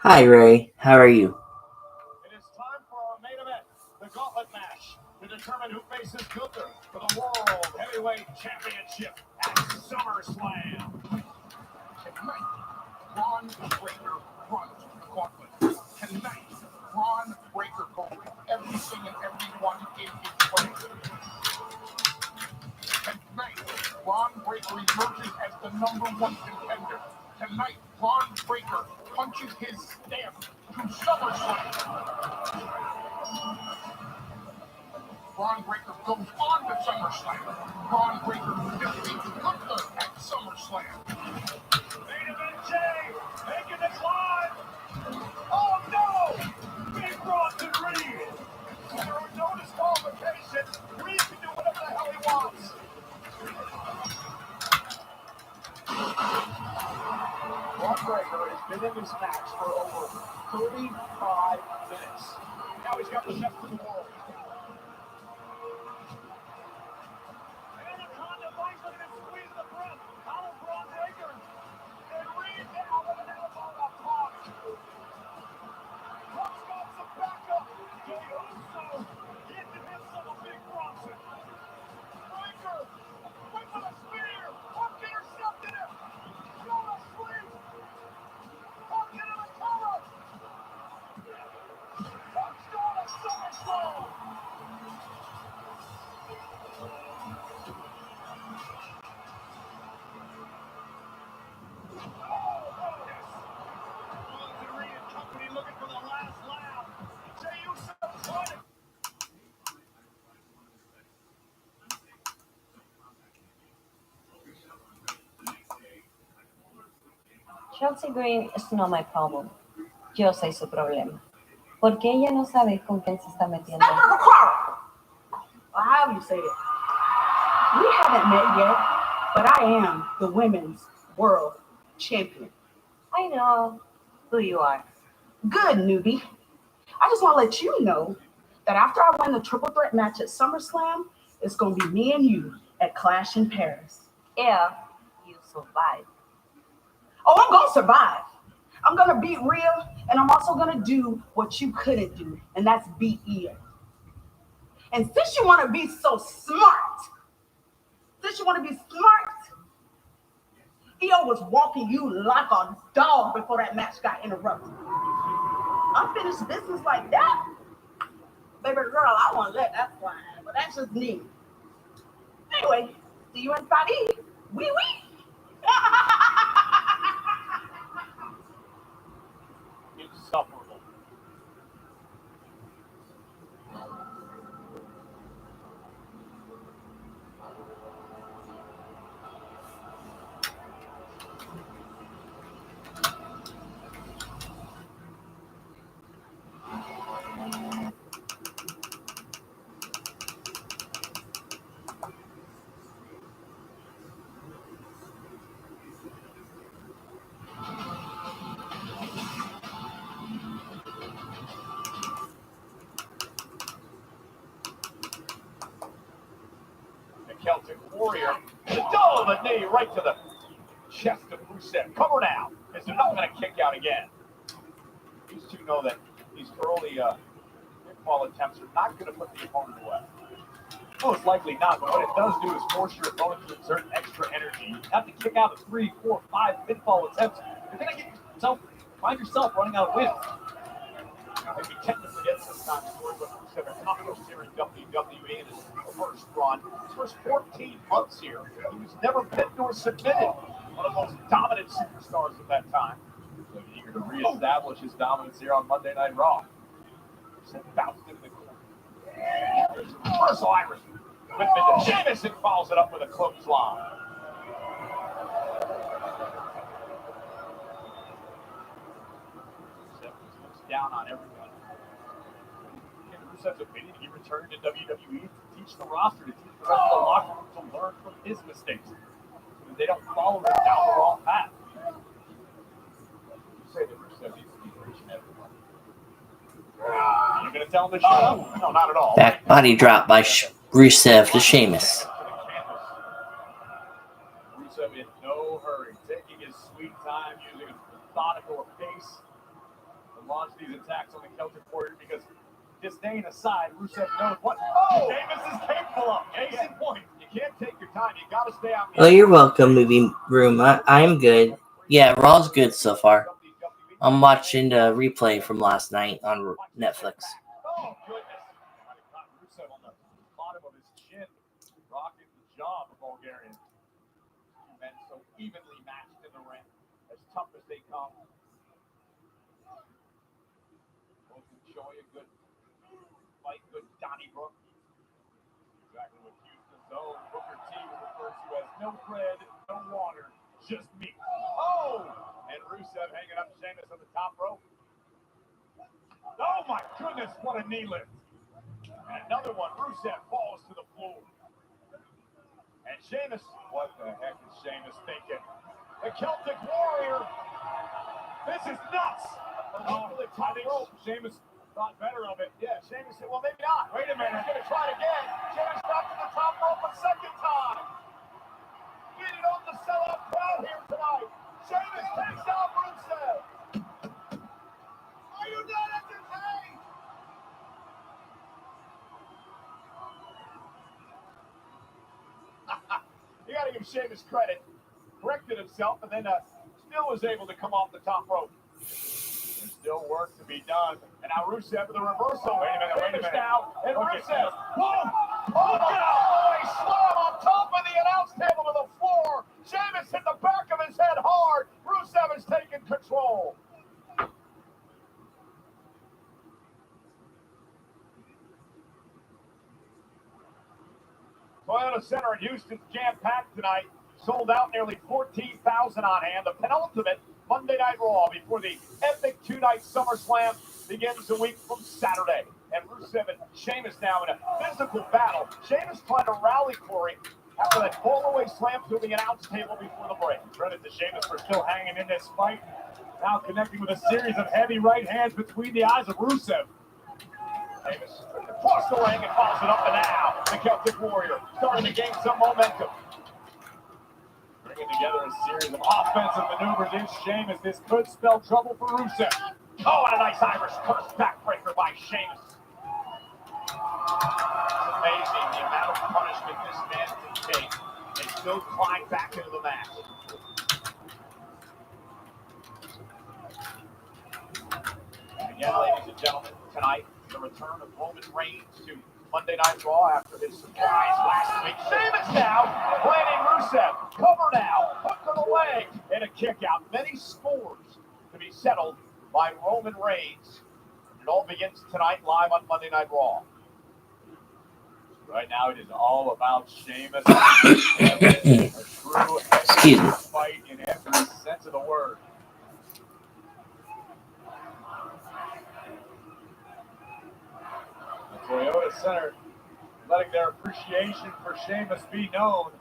Hi, Ray. How are you? It is time for our main event, the gauntlet match, to determine who faces Gunther for the World Heavyweight Championship at SummerSlam. Tonight, Braun Breaker runs the gauntlet. Tonight, Braun Breaker goes with everything and everyone in his way. Tonight, Braun Breaker emerges as the #1 contender. Tonight, Braun Breaker punches his stamp to SummerSlam. Braun Breaker goes on to SummerSlam. Braun Breaker defeats Gunther at SummerSlam. Main event Jay, making it live. Oh no! Big Bronson Reed. There are no disqualifications. Reed can do whatever the hell he wants. Braun Breaker has been in this match for over 35 minutes. Now he's got the chef of the world. Anaconda bites him and squeezes the breath out of Braun Breaker. And Reed now with an elbow up top. Trump's got some backup. Jey Uso getting himself a big Bronson. Breaker, whip with a spear. Hook intercepted him. Go to sleep. Hook into the cover. Touchdown to SummerSlam. Company looking for the last laugh. Jey Uso trying to. Chelsea Green es no my problem. Yo soy su problema. ¿Por qué ella no sabe con quién se está metiendo? How you say it? We haven't met yet, but I am the women's world champion. I know who you are. Good, newbie. I just want to let you know that after I win the triple threat match at SummerSlam, it's going to be me and you at Clash in Paris. If you survive. Oh, I'm going to survive. I'm going to beat Rhea, and I'm also going to do what you couldn't do, and that's beat Io. And since you want to be so smart, Io was walking you like a dog before that match got interrupted. Unfinished business like that? Baby girl, I want to let that fly, but that's just me. Anyway, see you in Paris. Oui, oui. Insufferable. The Celtic Warrior. Oh, the knee right to the chest of Rusev. Cover now, as they're not going to kick out again. These two know that these early pinfall attempts are not going to put the opponent away. Most likely not, but what it does do is force your opponent to exert extra energy. You have to kick out of 3, 4, 5 pinfall attempts. You're going to find yourself running out of wind. Maybe tend to forget sometimes what Rusev accomplished here in WWE in his first run. His first 14 months here. He was never pinned or submitted. One of the most dominant superstars of that time. So eager to reestablish his dominance here on Monday Night Raw. Rusev bounced into the corner. There's a reversal Irish whip into Sheamus and follows it up with a clothesline. Rusev looks down on everybody. In Rusev's opinion, he returned to WWE to teach the roster, to teach the rest of the locker room to learn from his mistakes. So they don't follow him down the wrong path. You say that Rusev needs to be reaching everyone. You're going to tell him to shut up? No, not at all. Back body drop by Rusev to Sheamus. Rusev in no hurry, taking his sweet time, using a methodical pace. launch these attacks on the Celtic Warrior because disdain aside, Rusev knows what Sheamus is capable of. Case in point, you can't take your time. You got to stay out. Oh, you're welcome, movie room. I'm good. Yeah, Raw's good so far. I'm watching the replay from last night on Netflix. Oh, goodness. Might have caught Rusev on the bottom of his chin, rocking the jaw of the Bulgarian. Two men so evenly matched in the ring, as tough as they come. Both enjoy a good fight, good Donnybrook. Exactly what Houston's own Booker T would refer to as no bread, no water, just meat. Oh! And Rusev hanging up Sheamus on the top rope. Oh my goodness, what a knee lift. And another one, Rusev falls to the floor. And Sheamus, what the heck is Sheamus thinking? The Celtic Warrior. This is nuts. Oh, the top rope. Sheamus thought better of it. Yeah, Sheamus said, well, maybe not. Wait a minute. He's going to try it again. Sheamus back to the top rope a second time. Getting on the sellout crowd here tonight. Sheamus takes out Rusev. Are you not entertained? You got to give Sheamus credit. Corrected himself and then still was able to come off the top rope. There's still work to be done. And now Rusev with a reversal. Wait a minute. Now, and Rusev. Whoa! Oh, he slam on top of the announce table to the floor. Sheamus hit the back of his head hard. Rusev is taking control. Toyota Center in Houston jam-packed tonight. Sold out, nearly 14,000 on hand. The penultimate Monday Night Raw before the epic two-night SummerSlam begins a week from Saturday. And Rusev and Sheamus now in a physical battle. Sheamus trying to rally Corey after that fall-away slam through the announce table before the break. Credit to Sheamus for still hanging in this fight. Now connecting with a series of heavy right hands between the eyes of Rusev. Sheamus across the ring and follows it up and now. The Celtic Warrior starting to gain some momentum. Bringing together a series of offensive maneuvers in Sheamus. This could spell trouble for Rusev. Oh, and a nice Irish curse backbreaker by Sheamus. It's amazing the amount of punishment this man can take. They still climb back into the match. And again, ladies and gentlemen, tonight, the return of Roman Reigns to Monday Night Raw after his surprise last week. Sheamus now planning Rusev. Cover now. Hook to the leg. And a kick out. Many scores to be settled by Roman Reigns. It all begins tonight live on Monday Night Raw. Right now it is all about Sheamus. A true fight in every sense of the word. Toyota Center letting their appreciation for Sheamus be known.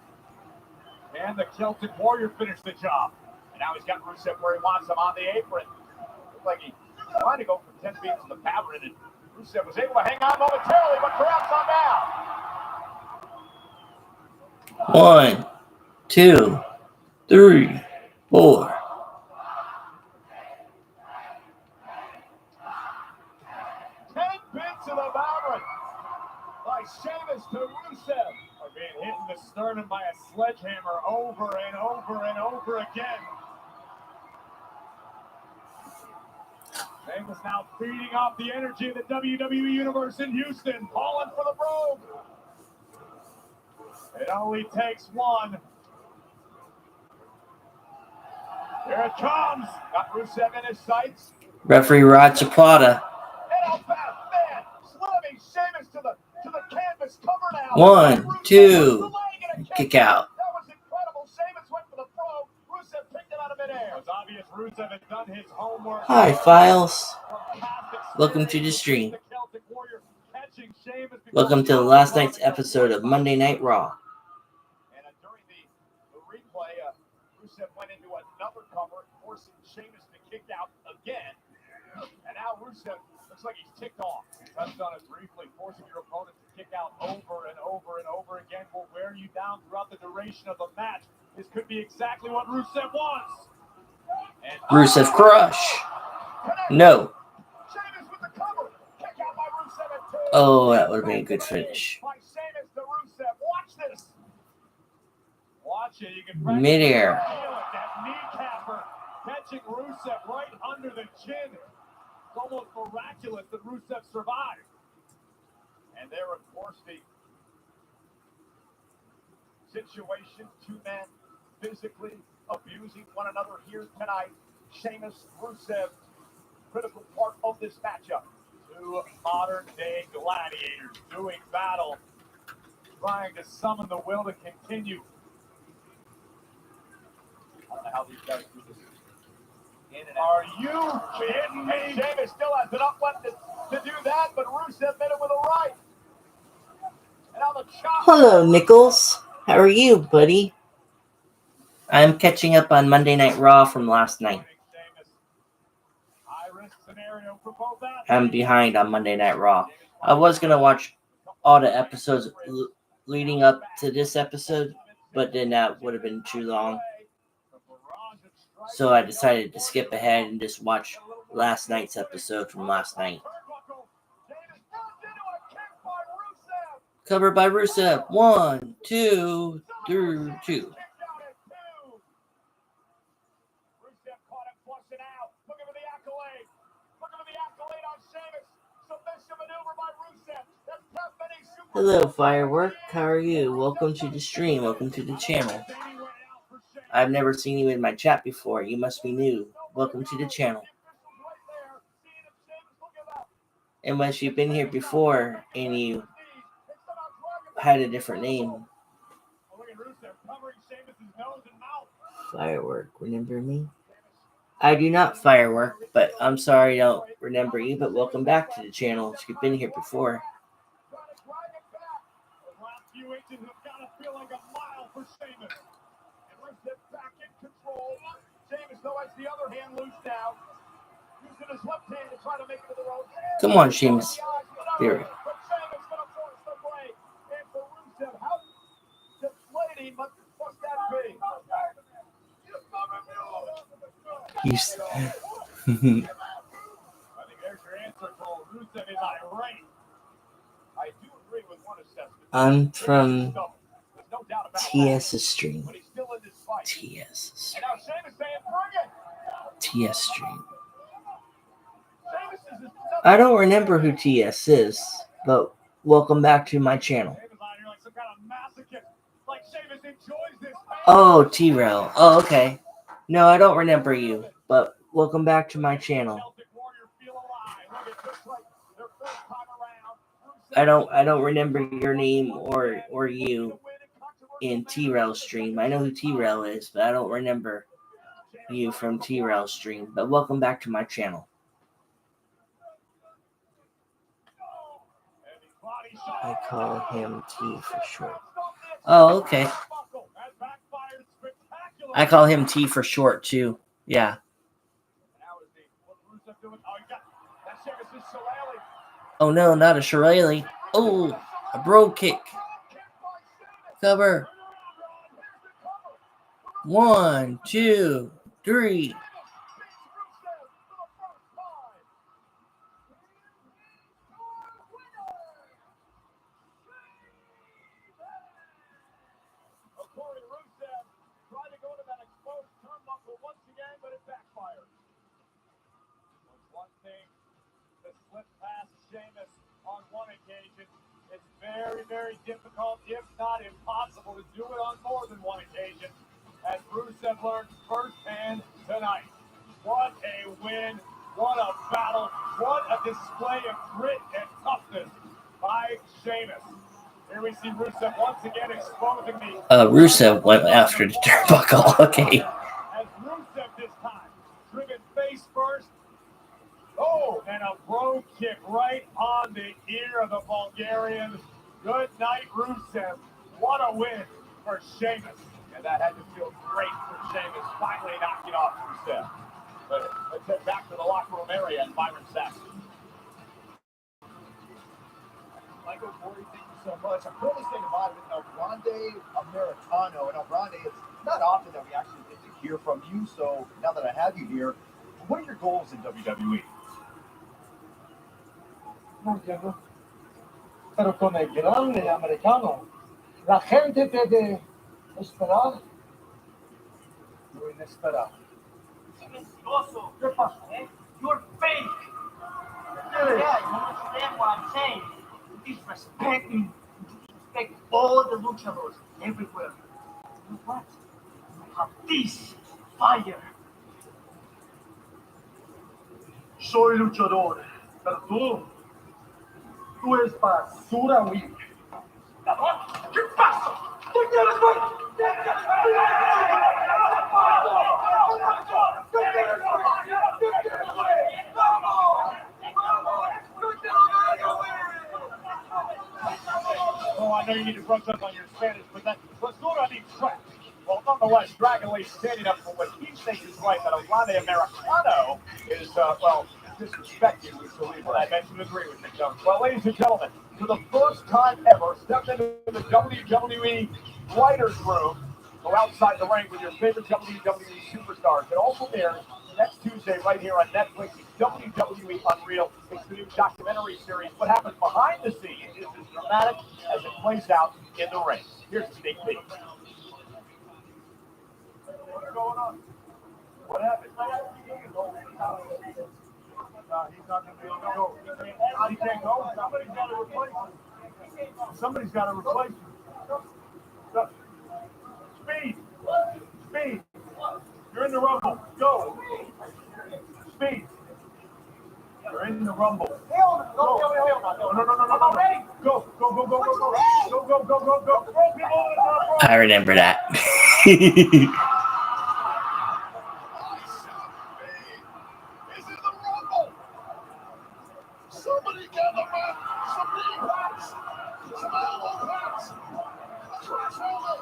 And the Celtic Warrior finished the job. And now he's got Rusev where he wants him on the apron. Looked like he tried to go for 10 feet to the pattern, and Rusev was able to hang on momentarily, but perhaps on down. 1, 2, 3, 4. 10 bits of the battering by Sheamus to Rusev are being hit in the sternum by a sledgehammer over and over and over again. Sheamus now feeding off the energy of the WWE Universe in Houston, calling for the Brogue. It only takes one. Here it comes. Got Rusev in his sights. Referee Rod Chapada. And out fast, man, slamming Sheamus to the canvas cover now. 1, 2, kick out. That was incredible. Sheamus went for the throw. Rusev picked it out of midair. It was obvious Rusev had done his homework. Hi, Files. Welcome to the stream. Welcome to the last night's episode of Monday Night Raw. And during the replay, Rusev went into another cover, forcing Sheamus to kick out again. And now Rusev looks like he's ticked off. He touched on it briefly. Forcing your opponent to kick out over and over and over again will wear you down throughout the duration of the match. This could be exactly what Rusev wants. And Rusev crush. No. Oh, that would have been a good finish. By Sheamus to Rusev. Watch this. Watch it. You can Midair. feel it. That kneecapper catching Rusev right under the chin. It's almost miraculous that Rusev survived. And there, of course, the situation. Two men physically abusing one another here tonight. Sheamus, Rusev, critical part of this matchup. Two modern-day gladiators doing battle, trying to summon the will to continue. I don't know how these guys do this. Are you kidding me? Sheamus still has enough left to do that, but Rusev met him with a right. And now the chop. Hello, Nichols. How are you, buddy? I'm catching up on Monday Night Raw from last night. I'm behind on Monday Night Raw. I was going to watch all the episodes leading up to this episode, but then that would have been too long. So I decided to skip ahead and just watch last night's episode from last night. Covered by Rusev. 1, 2, 3, 2. Rusev caught him flushing out. Looking for the accolade. Looking for the accolade on Sheamus. Submission maneuver by Rusev. That's tough, many super. Hello, Firework. How are you? Welcome to the stream. Welcome to the channel. I've never seen you in my chat before. You must be new. Welcome to the channel. Unless you've been here before and you had a different name. Firework, remember me? I do not, Firework, but I'm sorry I don't remember you, but welcome back to the channel if you've been here before. Come on, Sheamus. There. He's I think there's your answer, Cole. Rusev is irate. I do agree with one assessment. I'm from There's no doubt about TS's stream. but he's still in this fight. TS. And now Sheamus saying, bring it. TS stream. Sheamus is I don't remember who TS is, but welcome back to my channel. Sheamus out here like some kind of masochist. Like Sheamus enjoys this. Oh, T-Rail. Oh, okay. No, I don't remember you, but welcome back to my channel. Celtic Warrior feel alive. Look at this, like their first time around. I don't remember your name or you in T-Rail stream. I know who T-Rail is, but I don't remember you from T-Rail stream. But welcome back to my channel. I call him T for short. Oh, okay. I call him T for short too. Yeah. Oh no, not a shillelagh. Oh, a bro kick. Cover. 1, 2, 3. Very, very difficult, if not impossible, to do it on more than one occasion, as Rusev learned firsthand tonight. What a win, what a battle, what a display of grit and toughness by Sheamus. Here we see Rusev once again exposing the... Rusev went after the turnbuckle, okay. As Rusev this time, driven face first. Oh, and a bro kick right on the ear of the Bulgarian. Good night, Rusev. What a win for Sheamus. And that had to feel great for Sheamus, finally knocking off Rusev. But let's head back to the locker room area and Byron Saxton. Michael Corey, thank you so much. I'm currently staying live with El Grande Americano. And El Grande, it's not often that we actually get to hear from you. So now that I have you here, what are your goals in WWE? pero con el grande americano. La gente debe esperar lo inesperado. Mentiroso. ¿Qué pasa? You're fake. Yeah, you understand what I'm saying. You disrespect me. You disrespect all the luchadores everywhere. You know what? I have this fire. Soy luchador, pero tú eres basura, güey. Cabrón, ¿qué pasa? ¿Qué quieres, güey? ¿Qué quieres, Oh, I know you need to brush up on your Spanish, but that Basura needs track. Well, nonetheless, Dragon Lee standing up for what he thinks is right, that Grande Americano is, disrespecting Lucha Libre. I bet you agree with me, don't you? Well, ladies and gentlemen, for the first time ever, stepped into the WWE writer's room. Go outside the ring with your favorite WWE superstars. It also airs next Tuesday right here on Netflix. WWE Unreal. It's the new documentary series. What happens behind the scenes is as dramatic as it plays out in the ring. Here's a sneak peek. What's going on? What happened? He's not going to be able to go. He can't go. Somebody's got to replace him. Somebody's got to replace him. Speed. Speed. You're in the Rumble. Go. Speed. You're in the Rumble. Go. No. Ready? Go. Go. I remember that. Somebody get them some knee pads, some elbow pads, a trash helmet.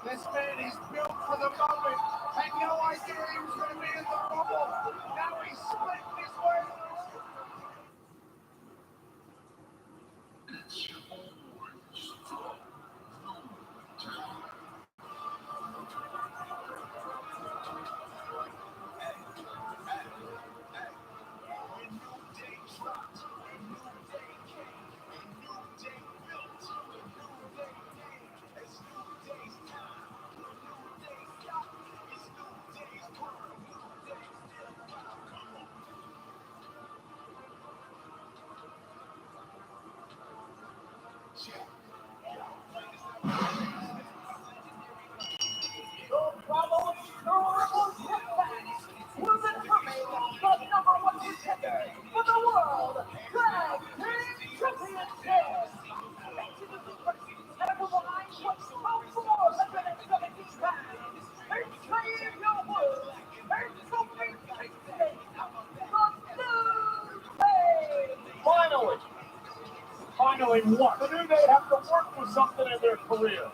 This man is built for the moment. Had no idea he was going to be in the Rumble. Now he's split his way. Finally, what? The New Day have to work for something in their career.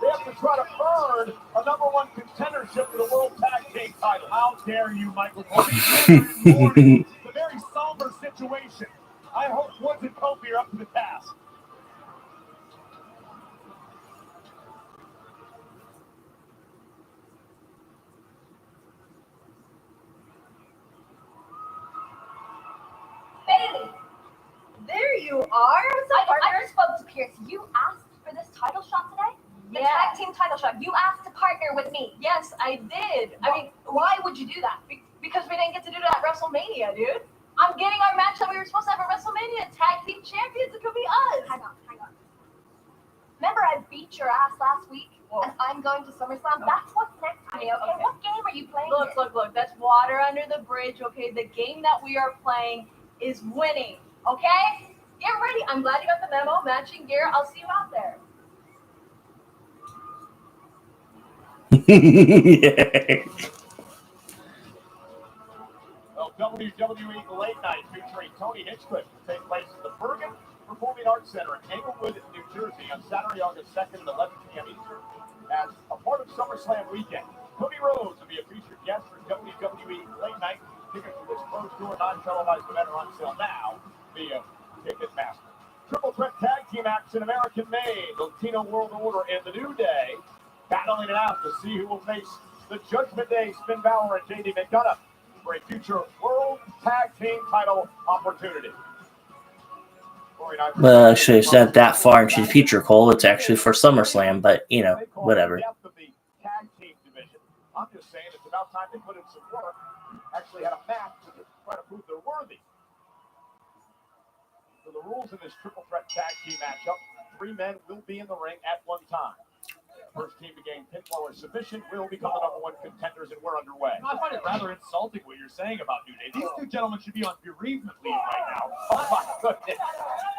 They have to try to earn a #1 contendership for the World Tag Team title. How dare you, Michael Cole? It's a very somber situation. I hope Woods and Kofi are up to the task. Bailey, there you are. I just spoke to Pierce. You asked for this title shot today? The tag team title shot. You asked to partner with me. Yes, I did. I mean, why would you do that? Because we didn't get to do that at WrestleMania, dude. I'm getting our match that we were supposed to have at WrestleMania. Tag team champions. It could be us. Hang on. Remember I beat your ass last week? Whoa. And I'm going to SummerSlam? That's what's next to me, okay? What game are you playing here? Look. That's water under the bridge, okay? The game that we are playing is winning, okay? Get ready. I'm glad you got the memo. Matching gear. I'll see you out there. Well, WWE Late Night featuring Tony Hinchcliffe will take place at the Bergen Performing Arts Center in Englewood, New Jersey on Saturday, August 2nd at 11 p.m. Eastern as a part of SummerSlam weekend. Cody Rhodes will be a featured guest for WWE Late Night. Tickets for this closed door, non-televised event are on sale now via Ticketmaster. Triple threat tag team action, American-made, Latino World Order, and the New Day battling it out to see who will face the Judgment Day, Finn Balor and JD McDonough for a future World Tag Team title opportunity. Well, actually, it's not that far into the future, Cole. It's actually for SummerSlam, but, you know, whatever. Depth of the tag team division. I'm just saying it's about time they put in some work. Actually had a match to try to prove they're worthy. So the rules in this triple threat tag team matchup: 3 men will be in the ring at one time. First team to gain pinfall or submission will become the #1 contenders, and we're underway. I find it rather insulting what you're saying about New Day. These two gentlemen should be on bereavement leave right now. Oh my goodness.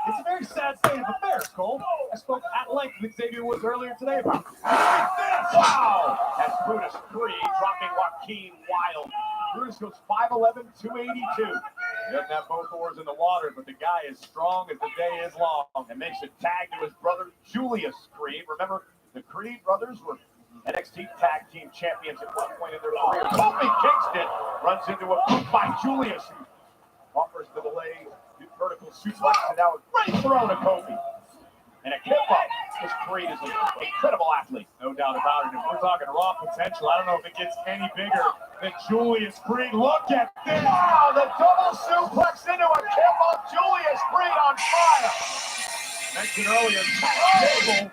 It's a very sad state of affairs, Cole. I spoke at length with Xavier Woods earlier today about this. Wow! That's Brutus Creed dropping Joaquin Wilde. Brutus goes 5'11", 282. He doesn't have both oars in the water, but the guy is strong as the day is long and makes a tag to his brother Julius Creed. Remember, the Creed brothers were NXT Tag Team Champions at one point in their career. Kofi Kingston runs into a boot by Julius, who offers to delay vertical suplex, and now a great throw to Kofi. And a kick-up. This Creed is an incredible athlete, no doubt about it. If we're talking raw potential, I don't know if it gets any bigger than Julius Creed. Look at this. Wow, the double suplex into a kick-up. Julius Creed on fire. Mentioned earlier, Chad Gable,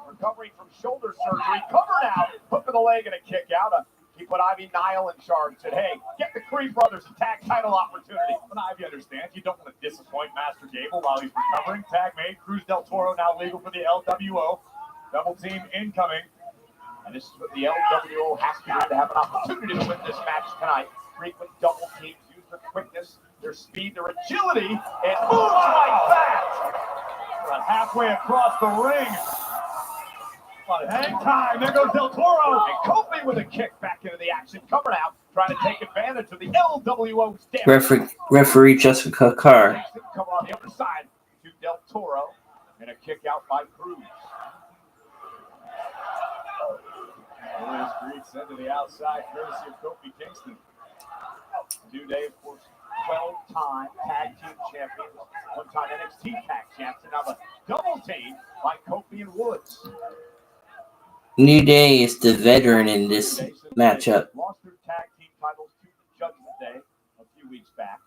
recovering from shoulder surgery, covered out, hook of the leg and a kick out. He put Ivy Nile in charge, said, hey, get the Creed brothers a tag title opportunity. But Ivy understands you don't want to disappoint Master Gable while he's recovering. Tag made. Cruz del Toro now legal for the LWO. Double team incoming. And this is what the LWO has to do to have an opportunity to win this match tonight. Frequent double teams use their quickness, their speed, their agility, and moves like that. About halfway across the ring. Hang time. There goes Del Toro. And Kofi with a kick back into the action, covered out, trying to take advantage of the LWO's damage. Referee Jessica Carr. Come on the other side to Del Toro, and a kick out by Cruz. Julius Creed sent to the outside, courtesy of Kofi Kingston. New Day, of course, 12-time tag team champions, one-time NXT tag champs, and now the double team by Kofi and Woods. New Day is the veteran in this matchup. Lost their tag team titles to Judgment Day a few weeks back.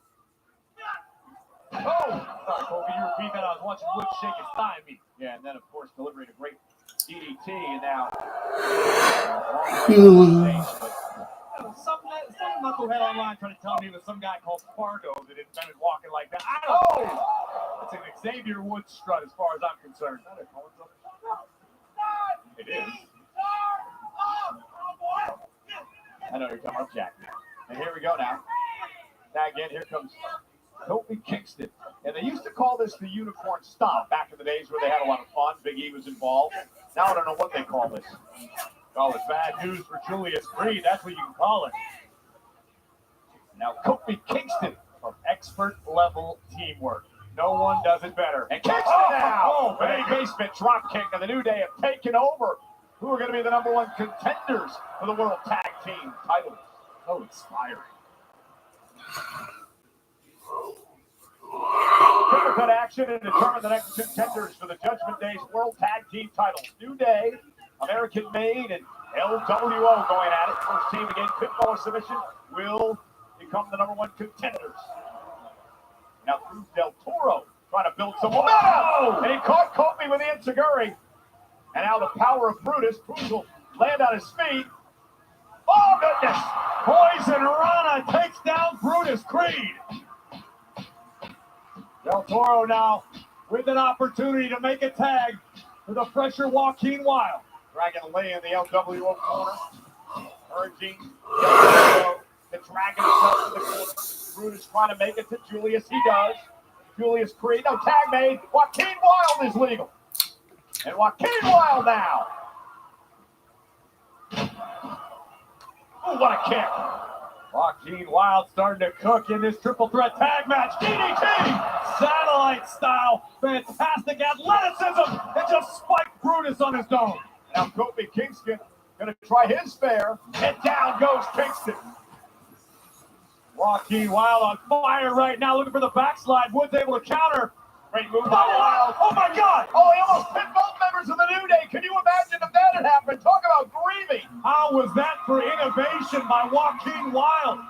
Oh! Sorry, Kofi, you repeat that. I was watching Woods shake his thigh at me. Yeah, and then, of course, delivering a great DDT, and now... Some knucklehead online trying to tell me it was some guy called Fargo that invented walking like that. I don't know. It's an Xavier Woods strut as far as I'm concerned. It is. I know you're talking about Jack. And here we go now. Tag in. Here comes Kofi Kingston. And they used to call this the Unicorn Stomp back in the days where they had a lot of fun. Big E was involved. Now I don't know what they call this. Call it bad news for Julius Creed. That's what you can call it. Now Kofi Kingston Of expert level teamwork. No one does it better. And Kingston now. Big basement drop kick, and the New Day have taken over. Who are going to be the #1 contenders for the World Tag Team titles? Oh, inspiring. Triple cut action and determine the next contenders for the Judgment Day's World Tag Team titles. New Day, American Made, and LWO going at it. First team to gain pinfall or submission will become the #1 contenders. Now Cruz del Toro trying to build some momentum. And he caught Kofi with the enziguri. And now the power of Brutus. Cruz will land on his feet. Oh, goodness. Poison Rana takes down Brutus Creed. Del Toro now with an opportunity to make a tag for the fresher Joaquin Wilde. Dragon Lee in the LWO corner. Urging Del Toro to drag himself to the corner. Brutus trying to make it to Julius. He does. Julius Creed. No tag made. Joaquin Wilde is legal. And Joaquin Wilde now. Oh, what a kick. Joaquin Wilde starting to cook in this triple threat tag match. DDT! Satellite style. Fantastic athleticism. And just spiked Brutus on his dome. Now Kofi Kingston going to try his fare. And down goes Kingston. Joaquin Wilde on fire right now, looking for the backslide. Woods able to counter. Great move by Wilde. Oh my God! Oh, he almost pinned both members of the New Day. Can you imagine if that had happened? Talk about grieving. How was that for innovation by Joaquin Wilde?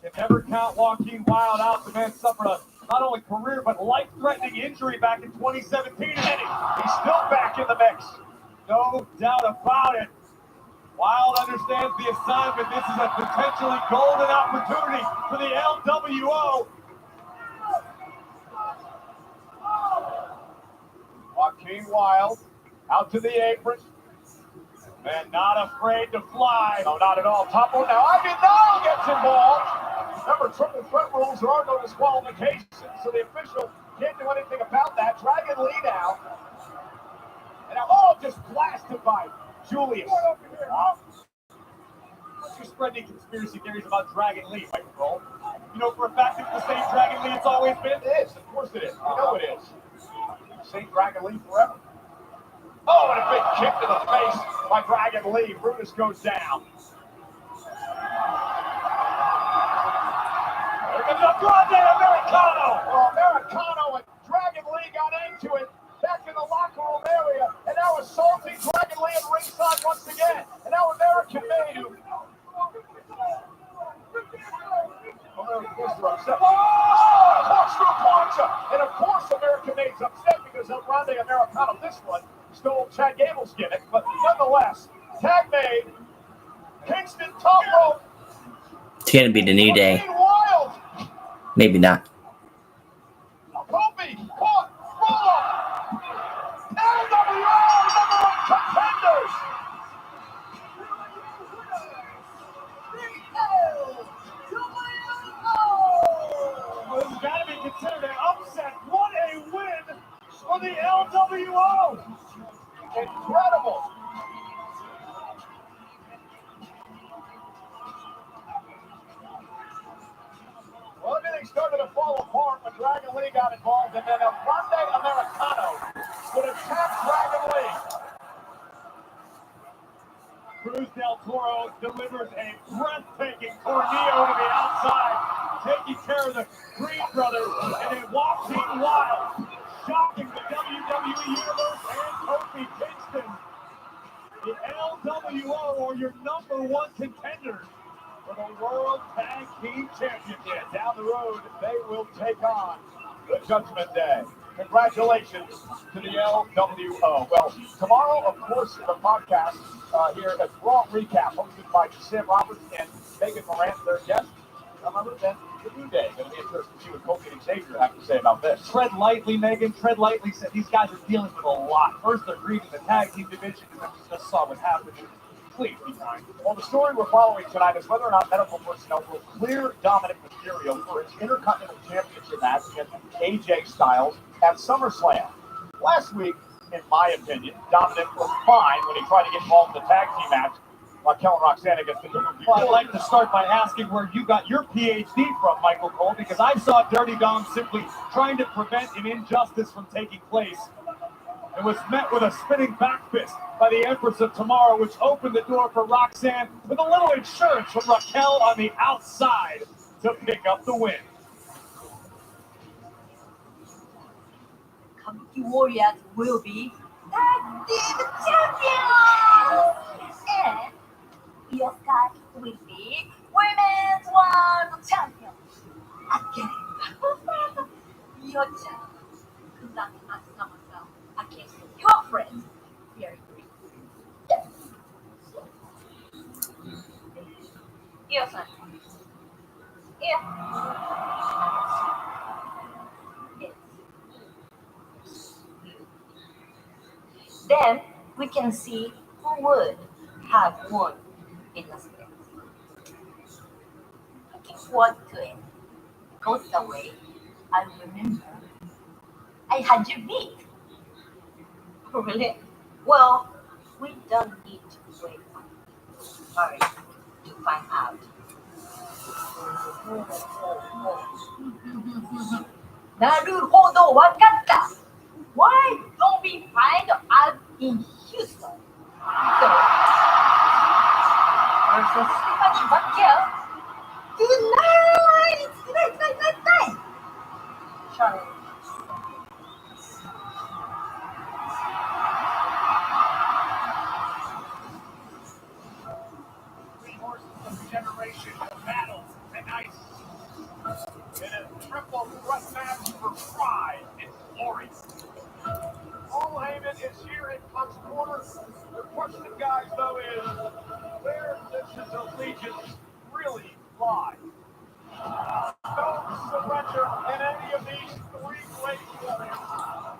Can never count Joaquin Wilde out. The man suffered a not only career but life-threatening injury back in 2017, and he's still back in the mix. No doubt about it. Wilde understands the assignment. This is a potentially golden opportunity for the LWO. Joaquin Wilde out to the apron. Man, not afraid to fly. No, not at all. Top one now. Ivy gets involved. Remember, triple threat rules, there are no disqualifications, so the official can't do anything about that. Dragon Lee now. And now, just blasted by Julius. What's your spreading conspiracy theories about Dragon Lee, Michael Cole? You know for a fact it's the same Dragon Lee it's always been? It is. Of course it is. You know it is. St. Dragon Lee forever. Oh, and a big kick to the face by Dragon Lee. Brutus goes down. There comes a Grande Americano. Well, Americano and Dragon Lee got into it back in the locker room area, and now assaulting Dragon Lee at ringside once again. And now American Made, who... And of course, American Made's upset because El Grande Americano, this one, stole Chad Gable's gimmick. But nonetheless, tag made, Kingston top rope. It's gonna be the New Day. Wild. Maybe not. Kofi, caught, roll up. LWO, number one contenders. Well, it's got to be considered an upset. What a win for the LWO. Incredible. Well, everything started to fall apart when Dragon Lee got involved, and then El Grande Americano would attack Dragon Lee. Cruz del Toro delivers a breathtaking tornado to the outside, taking care of the Green brothers, and then Joaquin Wilde, shocking the WWE Universe and Kofi Kingston. The LWO are your number one contenders for the World Tag Team Championship. Down the road, they will take on the Judgment Day. Congratulations to the LWO. Well, tomorrow, of course, the podcast here at Raw Recap, hosted by Sam Roberts and Megan Morant, their guest. Remember, then the New Day. Going to be interesting to see what Kofi and Xavier have to say about this. Tread lightly, Megan. Tread lightly. Said these guys are dealing with a lot. First, they're grieving the tag team division, and then we just saw what happened. Please be kind. Well, the story we're following tonight is whether or not medical personnel will clear Dominic Mysterio for his Intercontinental Championship match against AJ Styles at SummerSlam. Last week, in my opinion, Dominic was fine when he tried to get involved in the tag team match Raquel and Roxanne against the WWE. Well, I'd like to start by asking where you got your PhD from, Michael Cole, because I saw Dirty Dom simply trying to prevent an injustice from taking place. It was met with a spinning back fist by the Empress of Tomorrow, which opened the door for Roxanne with a little insurance from Raquel on the outside to pick up the win. Kabuki Warriors will be tag team champions, and Io Sky will be women's world champion again. Io-chan conducting at SummerSlam against your friend, Fairy Green. Yes. Io-san. Yes. Then we can see who would have won in the split. Looking forward to it. Goes the way I remember I had you beat. Really? Well, we don't need to wait. Sorry to find out. Naruhodo, wakatta. Why don't we find out in Houston? So, versus Stephanie Vaquero tonight. Charlie. Three horses of regeneration, battle, and ice. is here in Punk's corner. The question, guys, though, is where does his allegiance really lie? No surrender in any of these three great warriors.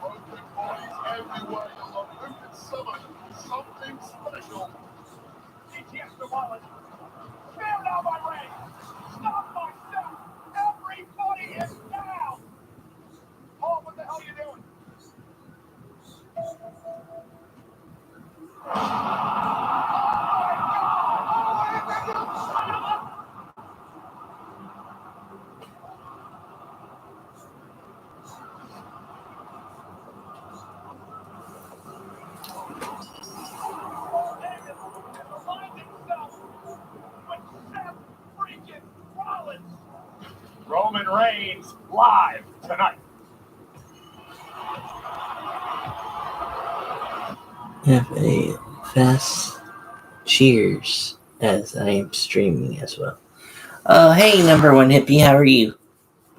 Open bodies everywhere. The Olympic Summit, something special. DTS to Wallace. Stand down by Ray. Stop by step. Everybody is down. Paul, what the hell are you doing? Roman Reigns live tonight. Have a fast cheers as I am streaming as well. Hey, number one hippie, how are you?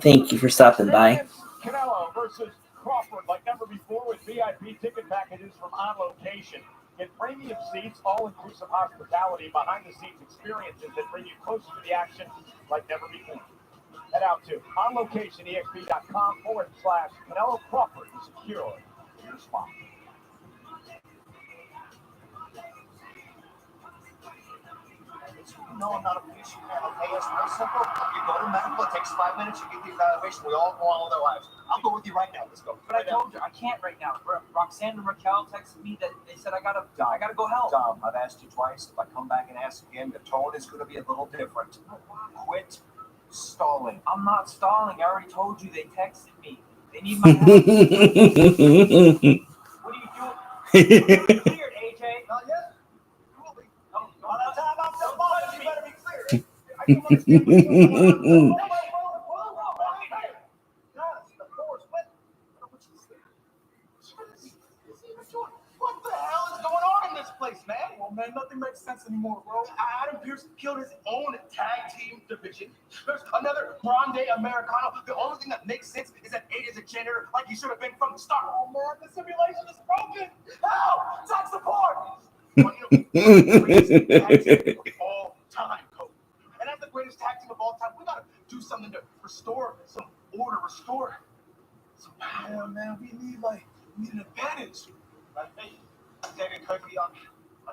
Thank you for stopping by. Canelo versus Crawford like never before with VIP ticket packages from On Location. Get premium seats, all-inclusive hospitality, behind-the-scenes experiences that bring you closer to the action like never before. Head out to onlocationexp.com/Canelo Crawford to secure your spot. No, I'm not a patient man, okay? It's real simple. You go to medical, it takes 5 minutes, you get the evaluation, we all go on with our lives. I'll go with you right now. Let's go. But I told you, I can't right now. Roxanne and Raquel texted me that they said I gotta go help. Dom, I've asked you twice. If I come back and ask again, the tone is going to be a little different. Quit stalling. I'm not stalling. I already told you they texted me. They need my help. What are you doing? Cleared, AJ. Not yet. You will be. By the time I'm done, You better be clear. I don't understand what's going on. What the hell is going on in this place, man? Well, man, nothing makes sense anymore, bro. Adam Pearce killed his own tag team division. There's another Grande Americano. The only thing that makes sense is that Aid is a janitor like he should have been from the start. Oh, man, the simulation is broken. Help! Tech support! Well, greatest tag team of all time, Cody. And as the greatest tag team of all time, we gotta do something to restore some order, restore some power, man. We need an advantage. Hey, David Kofi, I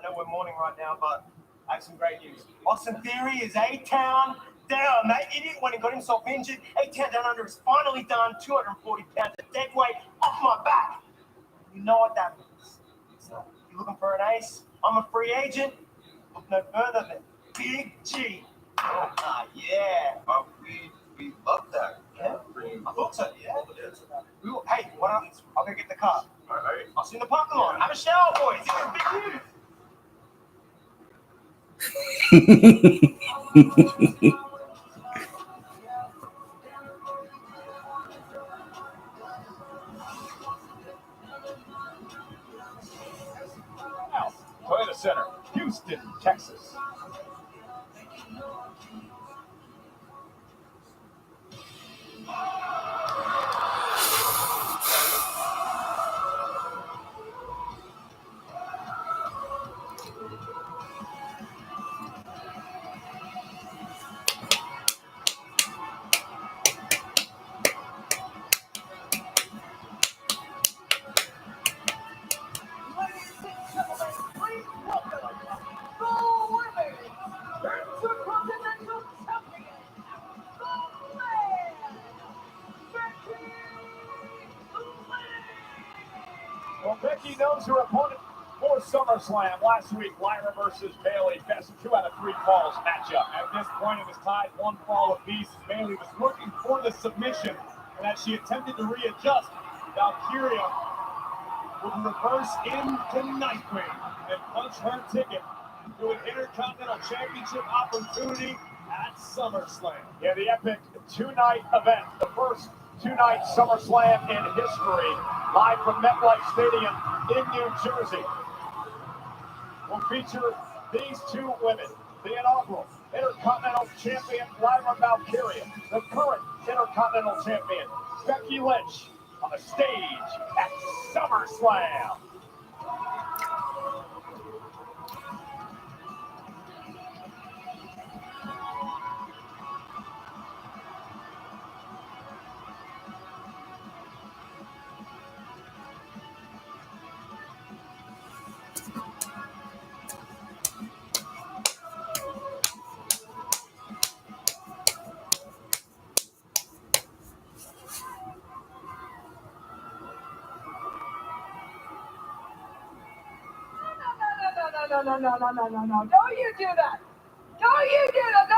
know we're mourning right now, but I have some great news. Austin Theory is A-Town down. That idiot when he got himself injured. A-Town Down Under is finally done. 240 pounds of dead weight off my back. You know what that means. So, you looking for an ace? I'm a free agent. Look no further than Big G. Oh, yeah. We love that. Yeah? I thought so, yeah. Hey, what up? I'll go get the car. All right. I'll see you in the parking lot. Have a shower, boys. You got big news. Toyota Center, Houston, Texas. Well, Becky knows her opponent for SummerSlam. Last week, Lyra versus Bayley. Best 2 out of 3 falls matchup. At this point, it was tied 1 fall apiece. Bayley was looking for the submission, and as she attempted to readjust, Valkyria would reverse into Nightwing and punch her ticket to an Intercontinental Championship opportunity at SummerSlam. Yeah, the epic 2-night event, the first 2-night SummerSlam in history, live from MetLife Stadium in New Jersey. Will feature these 2 women, the inaugural Intercontinental Champion Lyra Valkyria, the current Intercontinental Champion Becky Lynch, on the stage at SummerSlam. Don't you do that. Don't you do that. No.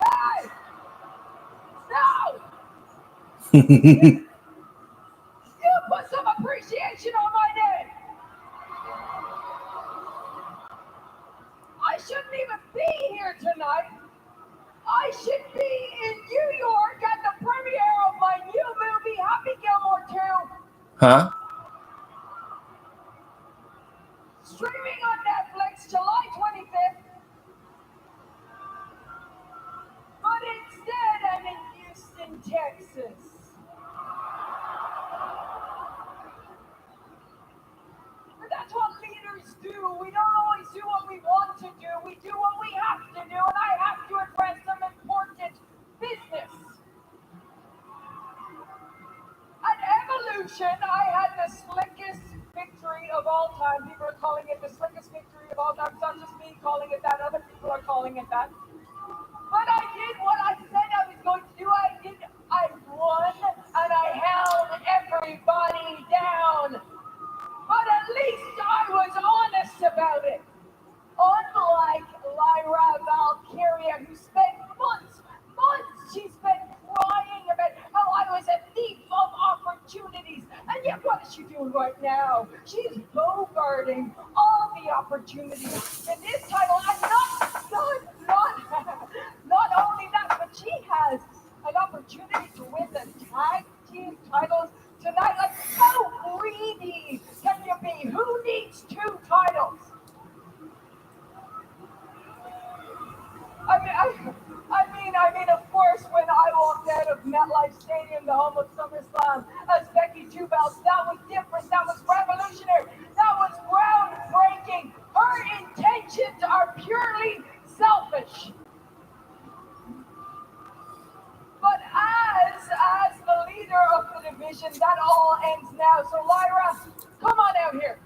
Hey, no. You put some appreciation on my name. I shouldn't even be here tonight. I should be in New York at the premiere of my new movie, Happy Gilmore 2. Huh? Streaming on Netflix July 25th. But instead, I'm in Houston, Texas. But that's what leaders do. We don't always do what we want to do. We do what we have to do, and I have to address some important business. At Evolution, I had the slickest victory of all time. People are calling it the slickest victory of all time. It's not just me calling it that. Other people are calling it that. But I did what I said I was going to do. I won, and I held everybody down. But at least I was honest about it. Unlike Lyra Valkyria, who spent months, she spent crying about how I was a thief of opportunities. And yet, what is she doing right now? She is bogarting all the opportunities in this title. And not only that, but she has an opportunity to win the tag team titles tonight. Like, how greedy can you be? Who needs 2 titles? I mean, of course, when I walked out of MetLife Stadium, the home of SummerSlam, as Becky 2 belts, that was different. That was revolutionary. That was groundbreaking. Her intentions are purely selfish. But as the leader of the division, that all ends now. So Lyra, come on out here.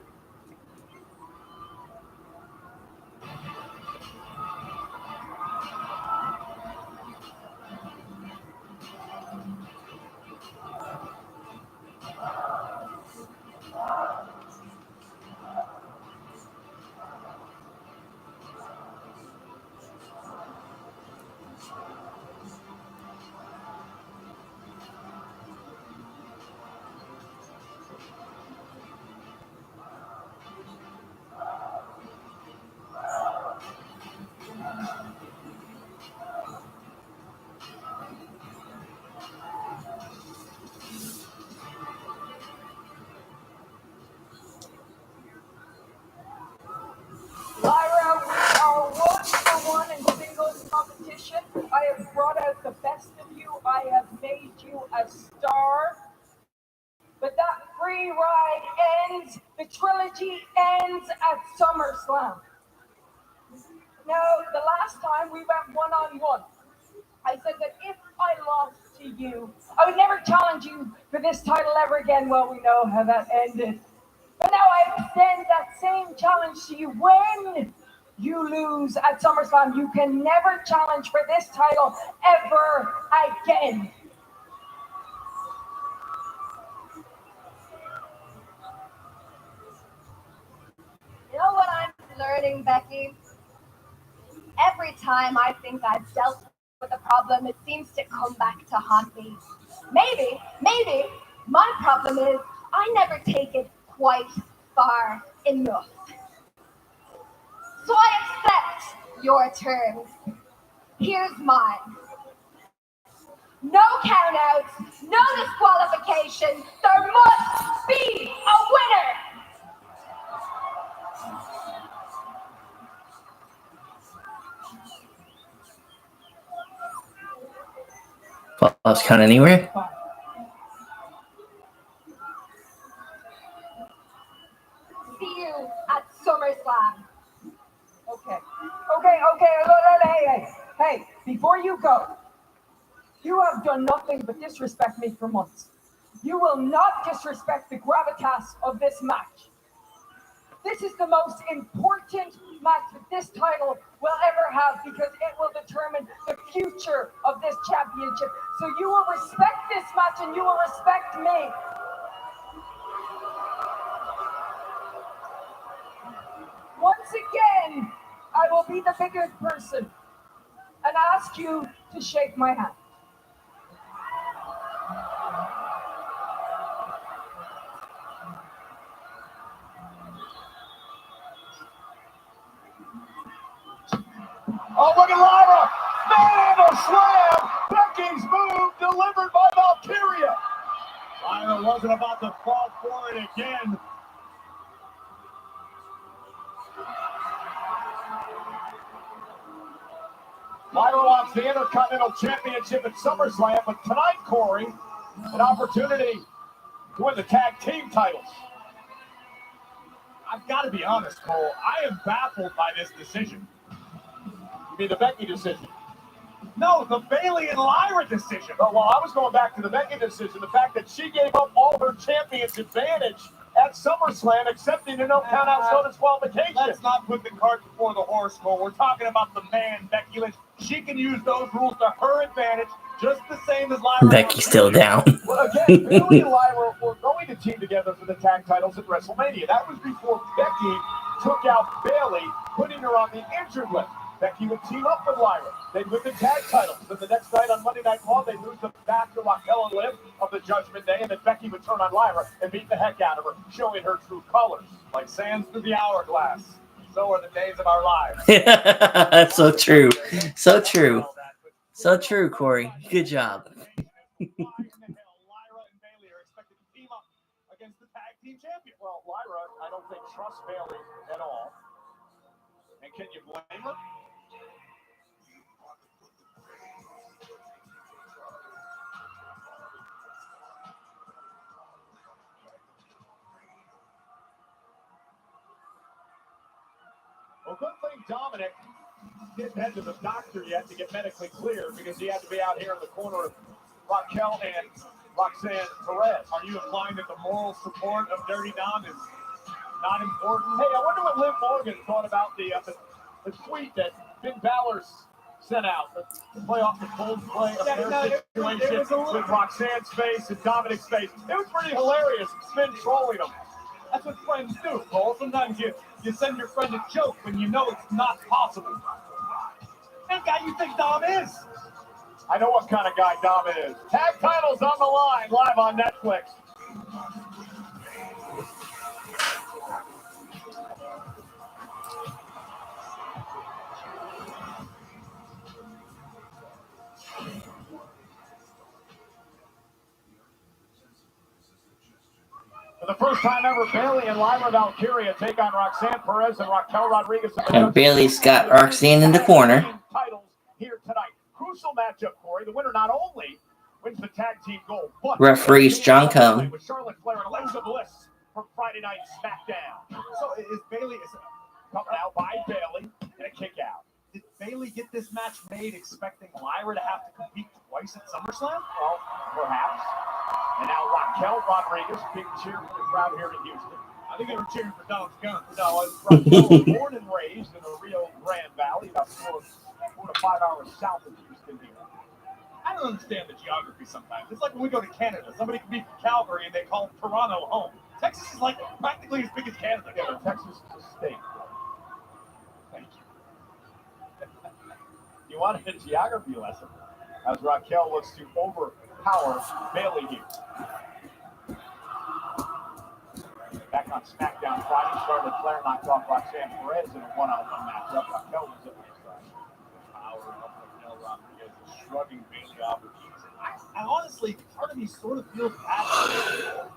Lyra, we are 1-1 in singles competition. I have brought out the best of you. I have made you a star. But that free ride ends, the trilogy ends at SummerSlam. Now, the last time we went 1-on-1, I said that if I lost to you, I would never challenge you for this title ever again. Well, we know how that ended. But now I extend that same challenge to you. When you lose at SummerSlam, you can never challenge for this title ever again. You know what I'm learning, Becky? Every time I think I've dealt with a problem, it seems to come back to haunt me. Maybe my problem is I never take it quite far enough. So I accept your terms. Here's mine. No countouts, no disqualification. There must be a winner. Lost count anywhere? See you at SummerSlam. Okay. Hey, before you go, you have done nothing but disrespect me for months. You will not disrespect the gravitas of this match. This is the most important match that this title will ever have because it will determine the future of this championship. So you will respect this match and you will respect me. once again, I will be the bigger person and ask you to shake my hand. Oh, look at Lyra! Manhandle slam! Becky's move delivered by Valkyria. Lyra wasn't about to fall for it again. Lyra wants the Intercontinental Championship at SummerSlam, but tonight, Corey, an opportunity to win the tag team titles. I've got to be honest, Cole. I am baffled by this decision. You mean the Becky decision? No, the Bayley and Lyra decision. Oh, well, I was going back to the Becky decision. The fact that she gave up all her champion's advantage at SummerSlam, accepting a no count-out zone disqualification. Let's not put the cart before the horse, Cole. We're talking about the man, Becky Lynch. She can use those rules to her advantage, just the same as Lyra. Becky's still down. Well, again, Bayley and Lyra were going to team together for the tag titles at WrestleMania. That was before Becky took out Bayley, putting her on the injured list. Becky would team up with Lyra. They'd win the tag titles. Then the next night on Monday Night Raw, they'd lose them back to Raquel and Liv of the Judgment Day, and then Becky would turn on Lyra and beat the heck out of her, showing her true colors. Like sands through the hourglass. So are the days of our lives. That's so true. So true. So true, Corey. Good job. Lyra and Bayley are expected to team up against the tag team champion. Well, Lyra, I don't think trusts Bayley at all. And can you blame her? Well, good thing Dominic didn't head to the doctor yet to get medically cleared because he had to be out here in the corner of Raquel and Roxanne Perez. Are you implying that the moral support of Dirty Dom is not important? Hey, I wonder what Liv Morgan thought about the tweet that Finn Balor sent out to play off the Coldplay affair situation with Roxanne's face and Dominic's face. It was pretty hilarious. Finn trolling him. That's what friends do, Cole. Sometimes you send your friend a joke when you know it's not possible. That guy you think Dom is. I know what kind of guy Dom is. Tag titles on the line, live on Netflix. For the first time ever, Bayley and Lyra Valkyria take on Roxanne Perez and Raquel Rodriguez. And Bayley's got Roxanne in the corner. Titles here tonight. Crucial matchup, Corey. The winner not only wins the tag team gold, but Referees John Cone. with Charlotte Flair and Alexa Bliss for Friday Night SmackDown. So is Bayley Coming out by Bayley and a kick out. did Bayley get this match made expecting Lyra to have to compete twice at SummerSlam? Well, perhaps. And now Raquel Rodriguez, big cheer for the crowd here in Houston. I think they were cheering for Dom's gun. No, it's Raquel, born and raised in the Rio Grande Valley, about 4 to 5 hours south of Houston here. I don't understand the geography sometimes. It's like when we go to Canada. Somebody can be from Calgary and they call Toronto home. Texas is like practically as big as Canada. Yeah, but Texas is a state. Thank you. You wanted a geography lesson as Raquel looks to overpower Bayley here. Back on SmackDown Friday, Charlotte Flair knocked off Roxanne Perez in a one-on-one matchup. Raquel was up next Friday. Power up Raquel Rodriguez is shrugging Bayley off her knees. I honestly, part of me sort of feels bad.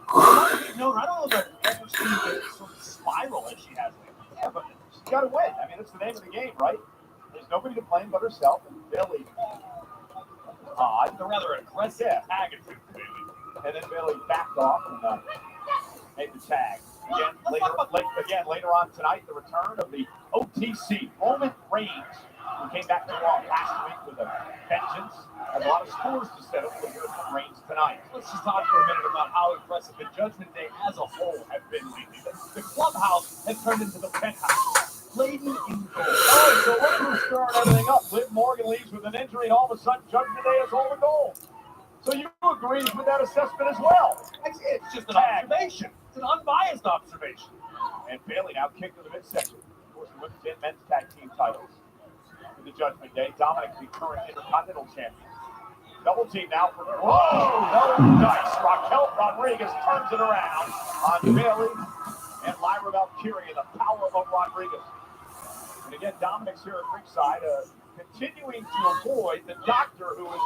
I don't know if I've ever seen the sort of spiral that she has lately. Yeah, but she's got to win. I mean, it's the name of the game, right? There's nobody to blame but herself. And Bayley, It's a rather aggressive tag at Bayley. and then Bayley backed off and made the tag. Again, later on tonight, the return of the OTC, Roman Reigns, who came back to Raw last week with a vengeance. Has a lot of scores to settle. We'll hear from Reigns tonight. Let's just talk for a minute about how impressive the Judgment Day as a whole have been lately. The clubhouse has turned into the penthouse. Laden in gold. All right, so look who's stirring everything up. Liv Morgan leaves with an injury, and all of a sudden, Judgment Day has all the gold. So you agree with that assessment as well? It's just an observation. It's an unbiased observation. And Bayley now kicked to the midsection. Of course, women's and men's tag team titles for the Judgment Day. Dominic, the current Intercontinental champion. Double team now for no dice. Raquel Rodriguez turns it around on Bailey and Lyra Valkyria. The power of Rodriguez. And again, Dominic's here at ringside, continuing to avoid the doctor who is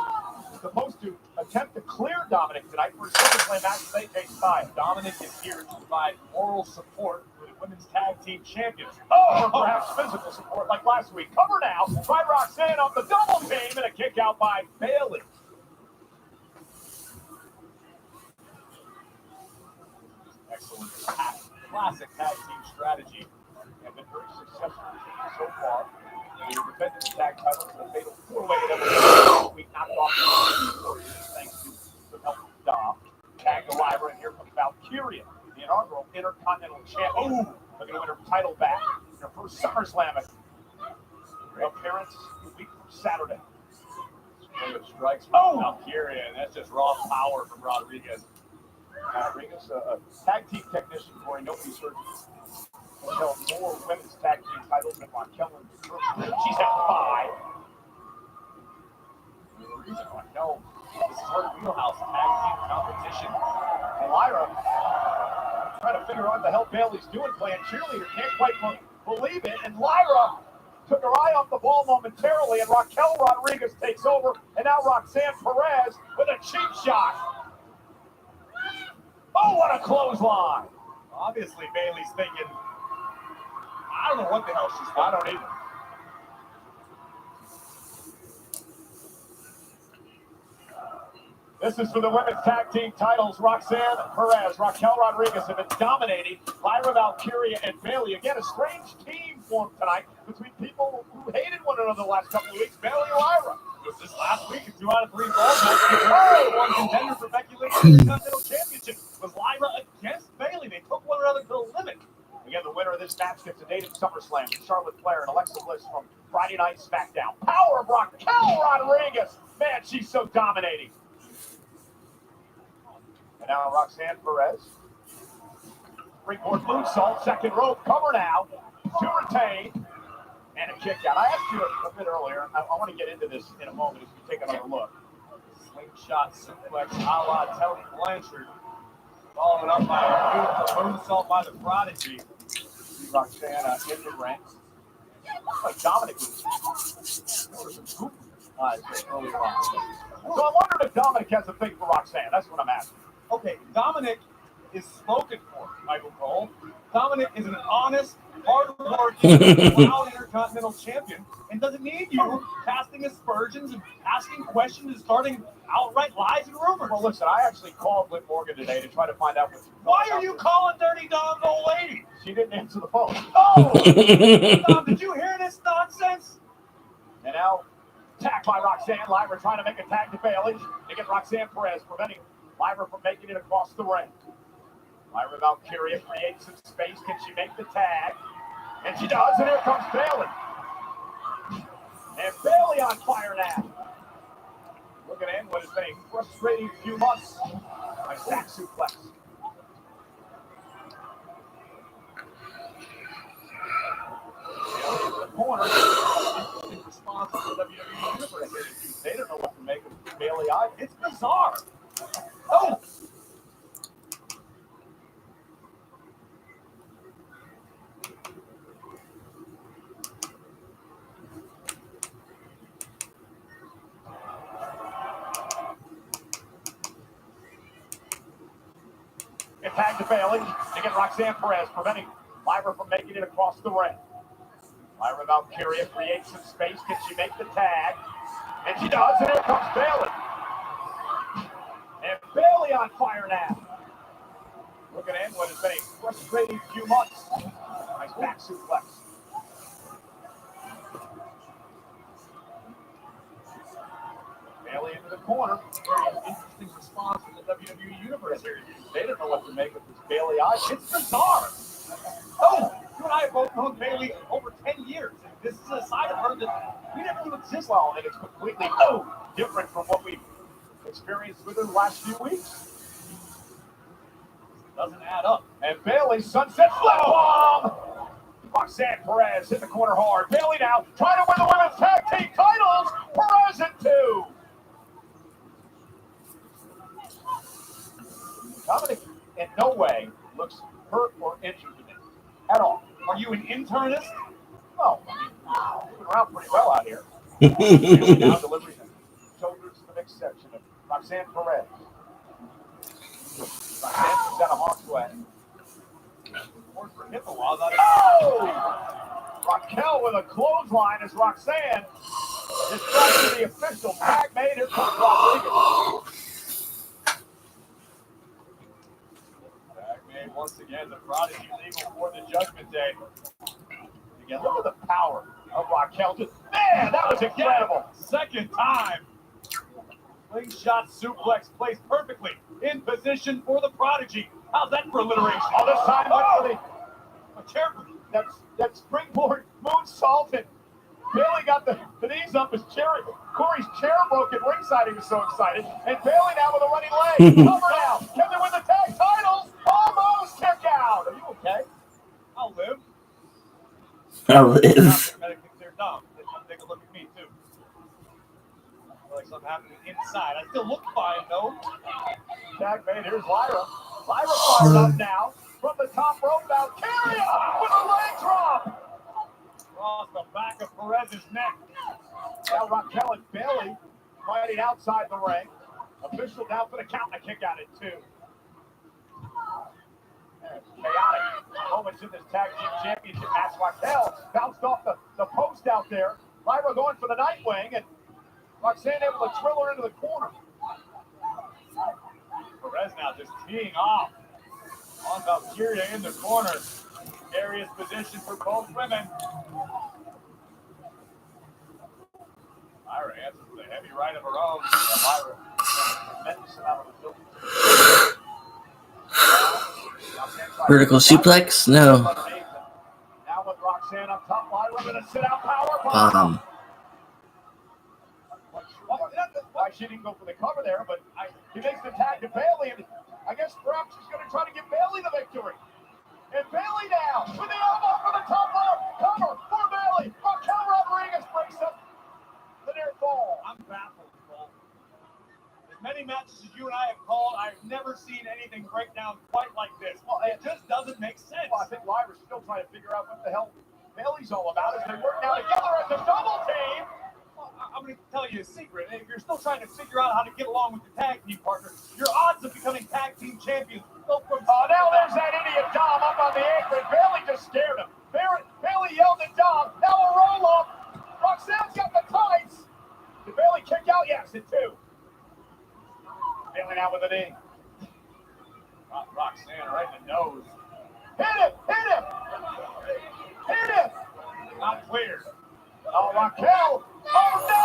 supposed to attempt to clear Dominic tonight for a SummerSlam match with AJ Styles. Dominic is here to provide moral support for the women's tag team champions. Or perhaps physical support like last week. Cover now by Roxanne on the double team and a kick out by Bailey. Excellent. Classic tag team strategy. And been very successful so far. They defended the tag titles in a fatal four-way that we knocked off the thanks to some help from Dom. Tag to Lyra, and here comes Valkyria, the inaugural Intercontinental Champion. Looking to win her title back in her first SummerSlam appearance a week from Saturday. Strikes from Valkyria, and that's just raw power from Rodriguez. Rodriguez, a tag team technician for a nobody's surgeon. Has held more women's tag team titles than Raquel and she's at 5. The reason Raquel, this is her wheelhouse tag team competition. And Lyra trying to figure out what the hell Bailey's doing, playing cheerleader. Can't quite believe it. And Lyra took her eye off the ball momentarily, and Raquel Rodriguez takes over. And now Roxanne Perez with a cheap shot. Oh, what a clothesline. Obviously, Bailey's thinking, I don't know what the hell she's thinking. I don't either. This is for the women's tag team titles. Roxanne Perez, Raquel Rodriguez have been dominating Lyra Valkyria and Bailey. Again, a strange team formed tonight between people who hated one another the last couple of weeks. Bailey and Lyra. Was this last week, a 2 out of 3 falls match? One contender for Becky Lynch Intercontinental Championship was Lyra against Bailey. They took one another to the limit. Again, the winner of this match gets a date at SummerSlam with Charlotte Flair and Alexa Bliss from Friday Night SmackDown. Power of Raquel Rodriguez. Man, she's so dominating. And now Roxanne Perez. Springboard moonsault, second rope, cover now, to retain, and a kick out. I asked you a bit earlier, I want to get into this in a moment as we take another look. Slingshot suplex a la Tully Blanchard. Followed up by a beautiful moonsault by the Prodigy. See Roxanne in the ranks. Looks like Dominic was some goop eyes earlier on. So I'm wondering if Dominic has a thing for Roxanne. That's what I'm asking. Okay, Dominic is spoken for, Michael Cole. Dominic is an honest, hard-working, proud Intercontinental champion and doesn't need you casting aspersions and asking questions and starting outright lies and rumors. Well, listen, I actually called Liv Morgan today to try to find out why are you calling Dirty Dom's old lady? She didn't answer the phone. Oh! Dom, did you hear this nonsense? And now, attack by Roxanne. Lyra trying to make a tag to Bailey to get Roxanne Perez, preventing Lyra from making it across the ring. Lyra Valkyria creates some space. Can she make the tag? And she does, and here comes Bailey. And Bailey on fire now. Looking to end what has been a frustrating few months. Nice back suplex. Bailey in the corner. In response to the WWE Universe, They don't know what to make of Bailey either. it's bizarre. Oh! Tag to Bailey to get Roxanne Perez, preventing Lyra from making it across the ring. Lyra Valkyria creates some space. Can she make the tag? And she does, and here comes Bailey. And Bailey on fire now. Looking at what has been a frustrating few months. Nice back suplex. Bailey into the corner. Very interesting response from the WWE Universe here. They don't know what to make of this Bailey eye. It's bizarre. Oh, you and I have both known Bailey over 10 years. This is a side of her that we never knew existed. Well, and it's completely different from what we've experienced within the last few weeks. Doesn't add up. And Bailey sunset flip bomb. Roxanne Perez hit the corner hard. Bailey now trying to win the women's tag team titles. Perez in 2. Dominic in no way looks hurt or injured to me at all. Are you an internist? No, moving around pretty well out here. Bailey now delivering the shoulders to the mixed section of Roxanne Perez. Roxanne comes down a Hawk's way. Oh! Raquel with a clothesline as Roxanne is trying to the official. Tag made. Here comes Rodriguez. Tag made once again. The prodigy legal for the Judgment Day. Again, look at the power of Raquel. Man, that was incredible. Second time. Slingshot suplex placed perfectly in position for the prodigy. How's that for alliteration? All this time, for a chair. That springboard moonsault, and Bailey got the knees up as Corey's chair broke at ringside. He was so excited. And Bailey now with a running leg. Cover now. Can they win the tag titles? Almost kick out. Are you okay? I'll live. I'll live. They're dumb. They come take a look at me too. I feel like something happening inside. I still look fine though. Tag made. Here's Lyra. Lyra fired up now. From the top rope, Valkyria with a leg drop. Across the back of Perez's neck. Now Raquel and Bailey fighting outside the ring. Official down for the count. A kick out at 2. Chaotic moments in this tag team championship match. Raquel bounced off the post out there. Lyra going for the Nightwing, and Roxanne able to drill her into the corner. Perez now just teeing off on Valkyria in the corner. Various position for both women. Lyra answers with a heavy right of her own. Lyra, tremendous amount of ability. Vertical suplex? No. Now with Roxanne up top, Lyra with a sit-out power bomb. Why she didn't go for the cover there, but he makes the tag to Bailey, and I guess perhaps he's going to try to give Bailey the victory. And Bailey now with the elbow for the top rope. Cover for Bailey. Raquel Rodriguez breaks up the near fall. I'm baffled, Cole. As many matches as you and I have called, I've never seen anything break down quite like this. Well, it just doesn't make sense. Well, I think Lyra's still trying to figure out what the hell Bailey's all about as they work now together as a double team. I'm going to tell you a secret. If you're still trying to figure out how to get along with the tag team partner, your odds of becoming tag team champions go from... Oh, now there's that idiot Dom up on the apron. Bailey just scared him. Bailey yelled at Dom. Now a roll-up. Roxanne's got the tights. Did Bailey kick out? Yes, it 2. Bailey now with a knee. Roxanne right in the nose. Hit him! Hit him! Hit him! Not clear. Oh, Raquel! Oh, no!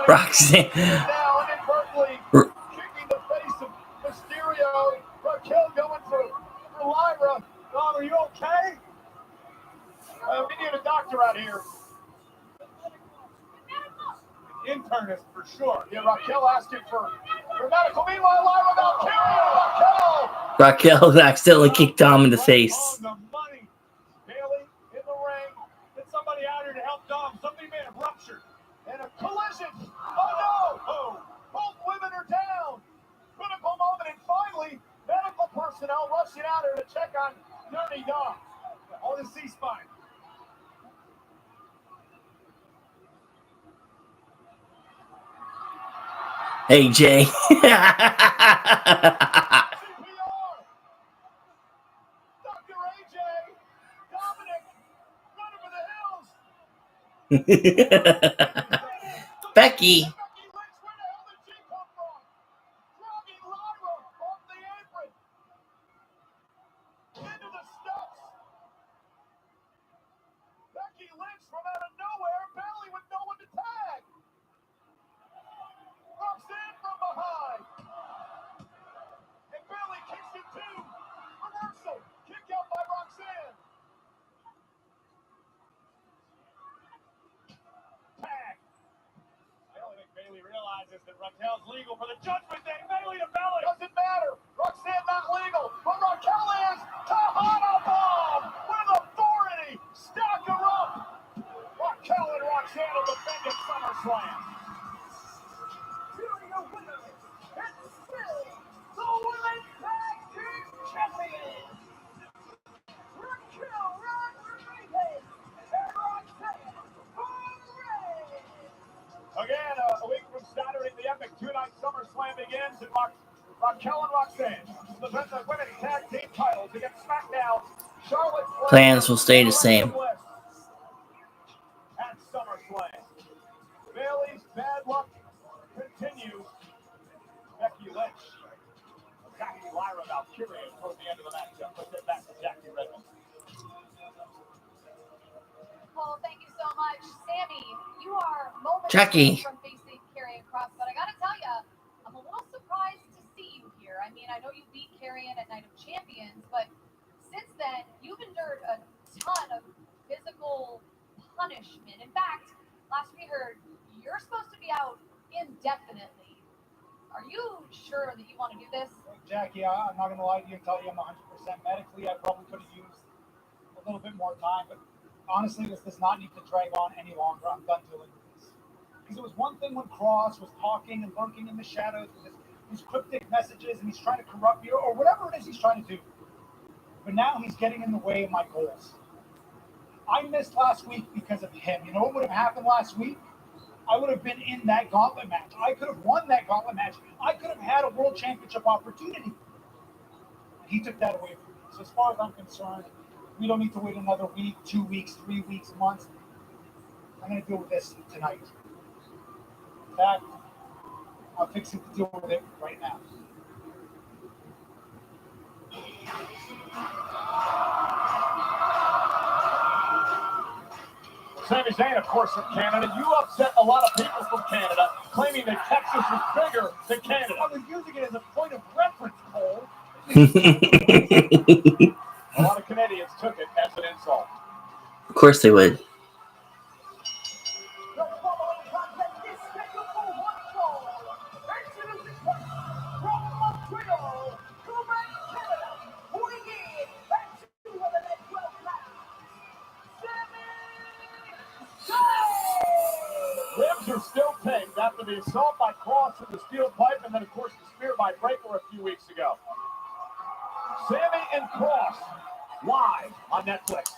Roxanne. Now inadvertently kicking the face of Mysterio. Raquel going for Lyra. Dom, are you okay? We need a doctor out here. Internist for sure. Yeah, Raquel asking for medical. Meanwhile, Lyra Valkyria. Raquel accidentally kicked Dom in the face. On the money. Bailey in the ring. Get somebody out here to help Dom. Something may have ruptured. And a collision. Oh no! Oh. Both women are down. Critical moment, and finally, medical personnel rushing out here to check on Dirty Dom on the C-spine. Hey, Jay. CPR. Dr. AJ. Dominic. Running for the hills. Becky. Becky Lynch, where the hell did she come from? Dragging Lyra off the apron. Into the steps. Becky Lynch from out of nowhere. Bailey with no one to tag. Roxanne from behind. And Bailey kicks it too. Reversal. Kick out by Roxanne. Tag. I don't think Bailey realizes that Raquel's legal for the Judgment Day. Bailey to Bailey. Doesn't matter. Roxanne not legal. But Raquel is. Tejano bomb with a begins, and Raquel and Roxanne defend the women's tag team titles against SmackDown. Charlotte Flair Plans will stay the same. at SummerSlam. Bayley's bad luck continues. Becky Lynch attacking Lyra Valkyria toward the end of the matchup. Let's get back to Jackie Redmond. Well, thank you so much. Sammy, you are moments Jackie. from facing Karrion Kross, but I gotta tell you, I'm a little surprised to see you here. I mean, I know you beat Karrion at Night of Champions, but since then, you've endured a ton of physical punishment. In fact, last we heard, you're supposed to be out indefinitely. Are you sure that you want to do this? Jackie, I'm not going to lie to you and tell you I'm 100% medically. I probably could have used a little bit more time, but honestly, this does not need to drag on any longer. I'm done dealing with this. Because it was one thing when Kross was talking and lurking in the shadows with his cryptic messages and he's trying to corrupt you or whatever it is he's trying to do. But now he's getting in the way of my goals. I missed last week because of him. You know what would have happened last week? I would have been in that gauntlet match. I could have won that gauntlet match. I could have had a world championship opportunity. He took that away from me. So as far as I'm concerned, we don't need to wait another week, 2 weeks, 3 weeks, months. I'm going to deal with this tonight. In fact, I'm fixing to deal with it right now. Sami Zayn, of course, from Canada. You upset a lot of people from Canada, claiming that Texas is bigger than Canada. I was using it as a point of reference, Cole. A lot of Canadians took it as an insult. Of course they would. The following contest is scheduled for one fall. Introducing first, from Montreal, Quebec, Canada, weighing in at 212 pounds, Sami Zayn! Ribs are still pegged after the assault by Kross with the steel pipe and then, of course, the spear by Breakker a few weeks ago. Sami and Kross, live on Netflix.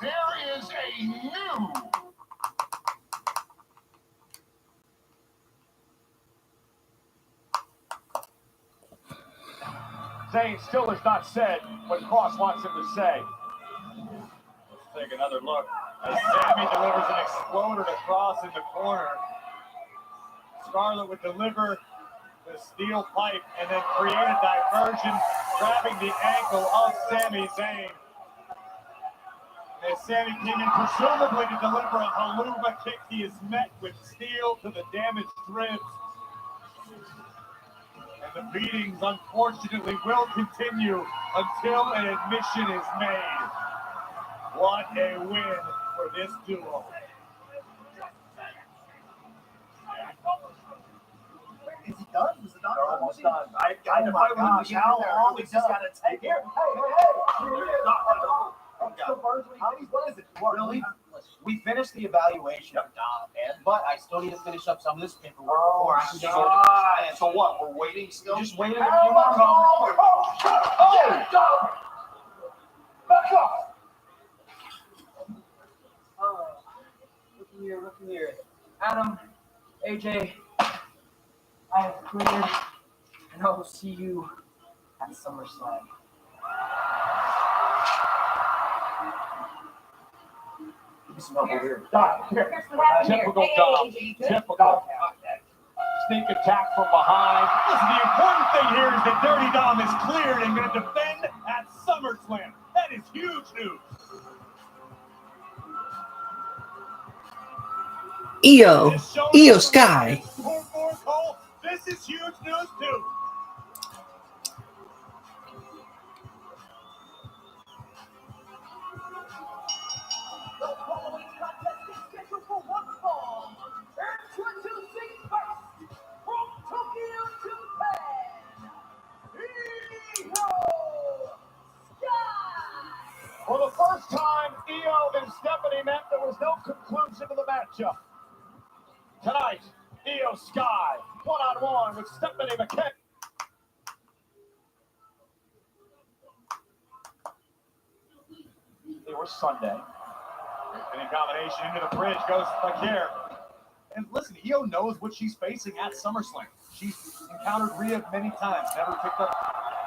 There is a new Zayn still has not said what Kross wants him to say. Let's take another look as Sami delivers an exploder to Kross in the corner. Scarlett would deliver the steel pipe and then create a diversion, grabbing the ankle of Sami Zayn. As Sami came in presumably to deliver a haluva kick, he is met with steel to the damaged ribs. And the beatings, unfortunately, will continue until an admission is made. What a win for this duo. Is he done? Is it done? They're almost done. I got to fight with him. How long we just got to take here? Hey. What is it? Really? We finished the evaluation, but I still need to finish up some of this paperwork before I can go to the client. So what? We're waiting still? Just waiting a few more moments. Back up! Look here. Adam, AJ, I have cleared, and I will see you at SummerSlam. Some help over here. Typical Dom. Typical. Sneak attack from behind. Listen, the important thing here is that Dirty Dom is cleared and going to defend at SummerSlam. That is huge news. Io Sky. This is huge news too. The following contest is scheduled for one fall. Introducing first, from Tokyo, Japan, Io Sky! For the first time, Io and Stephanie met. There was no conclusion to the match. matchup. Tonight, Io Sky, one-on-one with Stephanie McKay. It was Sunday. Any combination into the bridge goes McCare. And listen, Io knows what she's facing at SummerSlam. She's encountered Rhea many times, never picked up,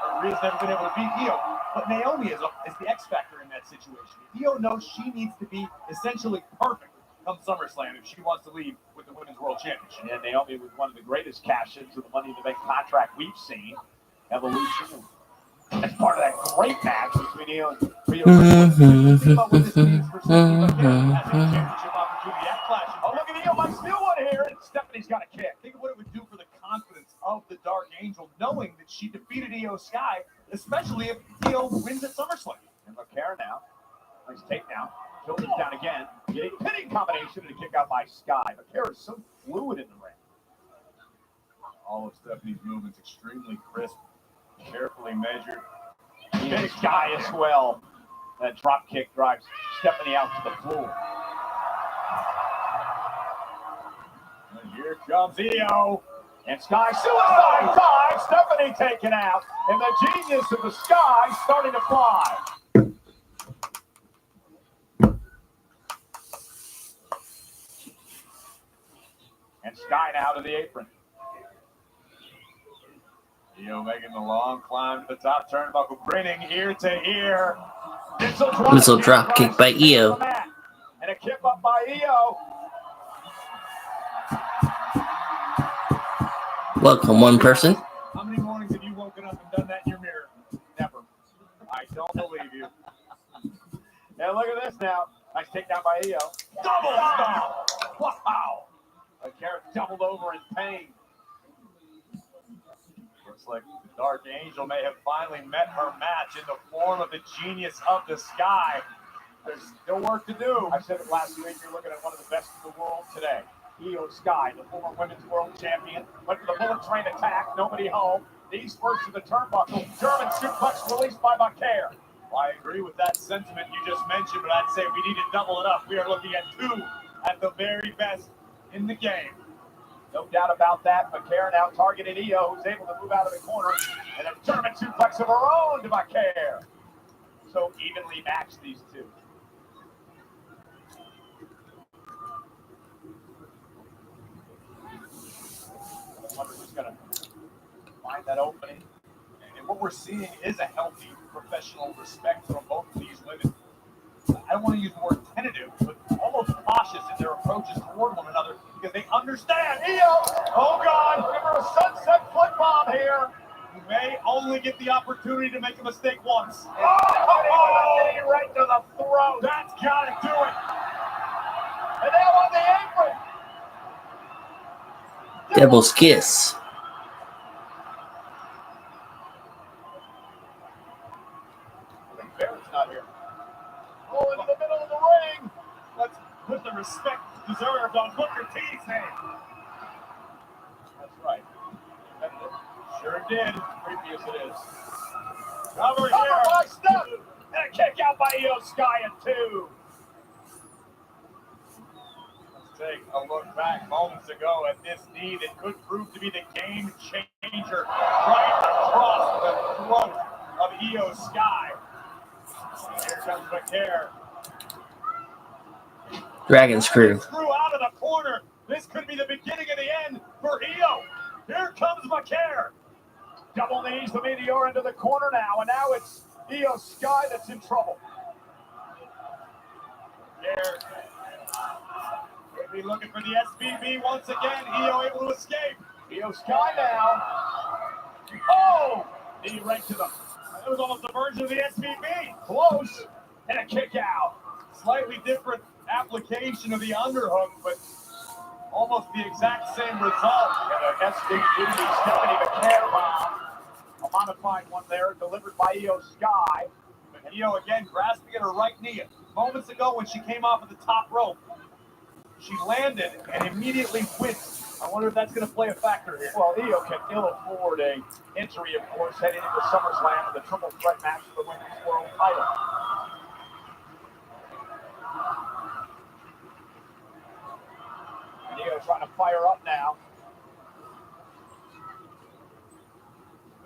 or Rhea's never been able to beat Io. But Naomi is the X factor in that situation. Io knows she needs to be essentially perfect come SummerSlam if she wants to leave with the Women's World Championship. And Naomi was one of the greatest cash-ins of the Money in the Bank contract we've seen. Evolution. As part of that great match between Io and Rhea. Think about what this means for Stephanie McKay as a championship opportunity at Clash. Oh, look at Io, might steal one here, and Stephanie's got a kick. Think of what it would do for the confidence of the Dark Angel, knowing that she defeated Io Sky, especially if Io wins at SummerSlam. And McCare now. Nice takedown. Shoulders down again. Getting pinning combination and a kick out by Sky. McCare is so fluid in the ring. All of Stephanie's movements extremely crisp, carefully measured. Big Sky as well. That drop kick drives Stephanie out to the floor. And here comes Io. And Sky suicide dive. Stephanie taken out. And the genius of the Sky starting to fly. And Sky now to the apron. Io making the long climb to the top turnbuckle, grinning ear to ear. Missile drop kick by Io. And a kick up by Io. Welcome, one person. How many mornings have you woken up and done that in your mirror? Never. I don't believe you. And look at this now. Nice takedown by Io. Double stomp. Wow. McCare doubled over in pain. Looks like the Dark Angel may have finally met her match in the form of the genius of the Sky. There's still work to do. I said it last week. You're looking at one of the best in the world today. Io Sky, the former Women's World Champion. Went for the bullet train attack. Nobody home. These first to the turnbuckle. German suplex released by McCare. Well, I agree with that sentiment you just mentioned, but I'd say we need to double it up. We are looking at two at the very best in the game. No doubt about that. McCare now targeted Io, who's able to move out of the corner. And a German suplex of her own to McCare. So evenly matched, these two. I wonder who's going to find that opening. And what we're seeing is a healthy professional respect from both of these women. I don't want to use the word tentative, but almost cautious in their approaches toward one another because they understand. Io! Oh, God! Give her a sunset foot bomb here. You may only get the opportunity to make a mistake once. Oh, right to the throat. That's got to do it. And now on the apron. Devil's kiss. Barrett's not here. Oh, into the middle of the ring. Let's put the respect deserved on Booker T's name. That's right. Sure did. Creepy as it is. Over Cover here. by Steph. And a kick out by Io Sky at 2. Let's take a look back moments ago at this knee that could prove to be the game changer right across the throat of Io Sky. Here comes McCare. Dragon screw. Screw out of the corner. This could be the beginning of the end for Io. Here comes McCare. Double knees the Meteor into the corner now, and now it's Io Sky that's in trouble. Here. We'll be looking for the SBB once again. Io able to escape. Io Sky now. Oh! Knee right to the... It was almost a version of the SBB. Close. And a kick out. Slightly different application of the underhook, but almost the exact same result. And an SBB, Stephanie McCare bomb. A modified one there, delivered by Io Sky. And Io again grasping at her right knee. Moments ago when she came off of the top rope, she landed and immediately winced. I wonder if that's going to play a factor here. Well, Io can ill afford a injury, of course, heading into SummerSlam with a triple threat match for the Women's World title. Io trying to fire up now.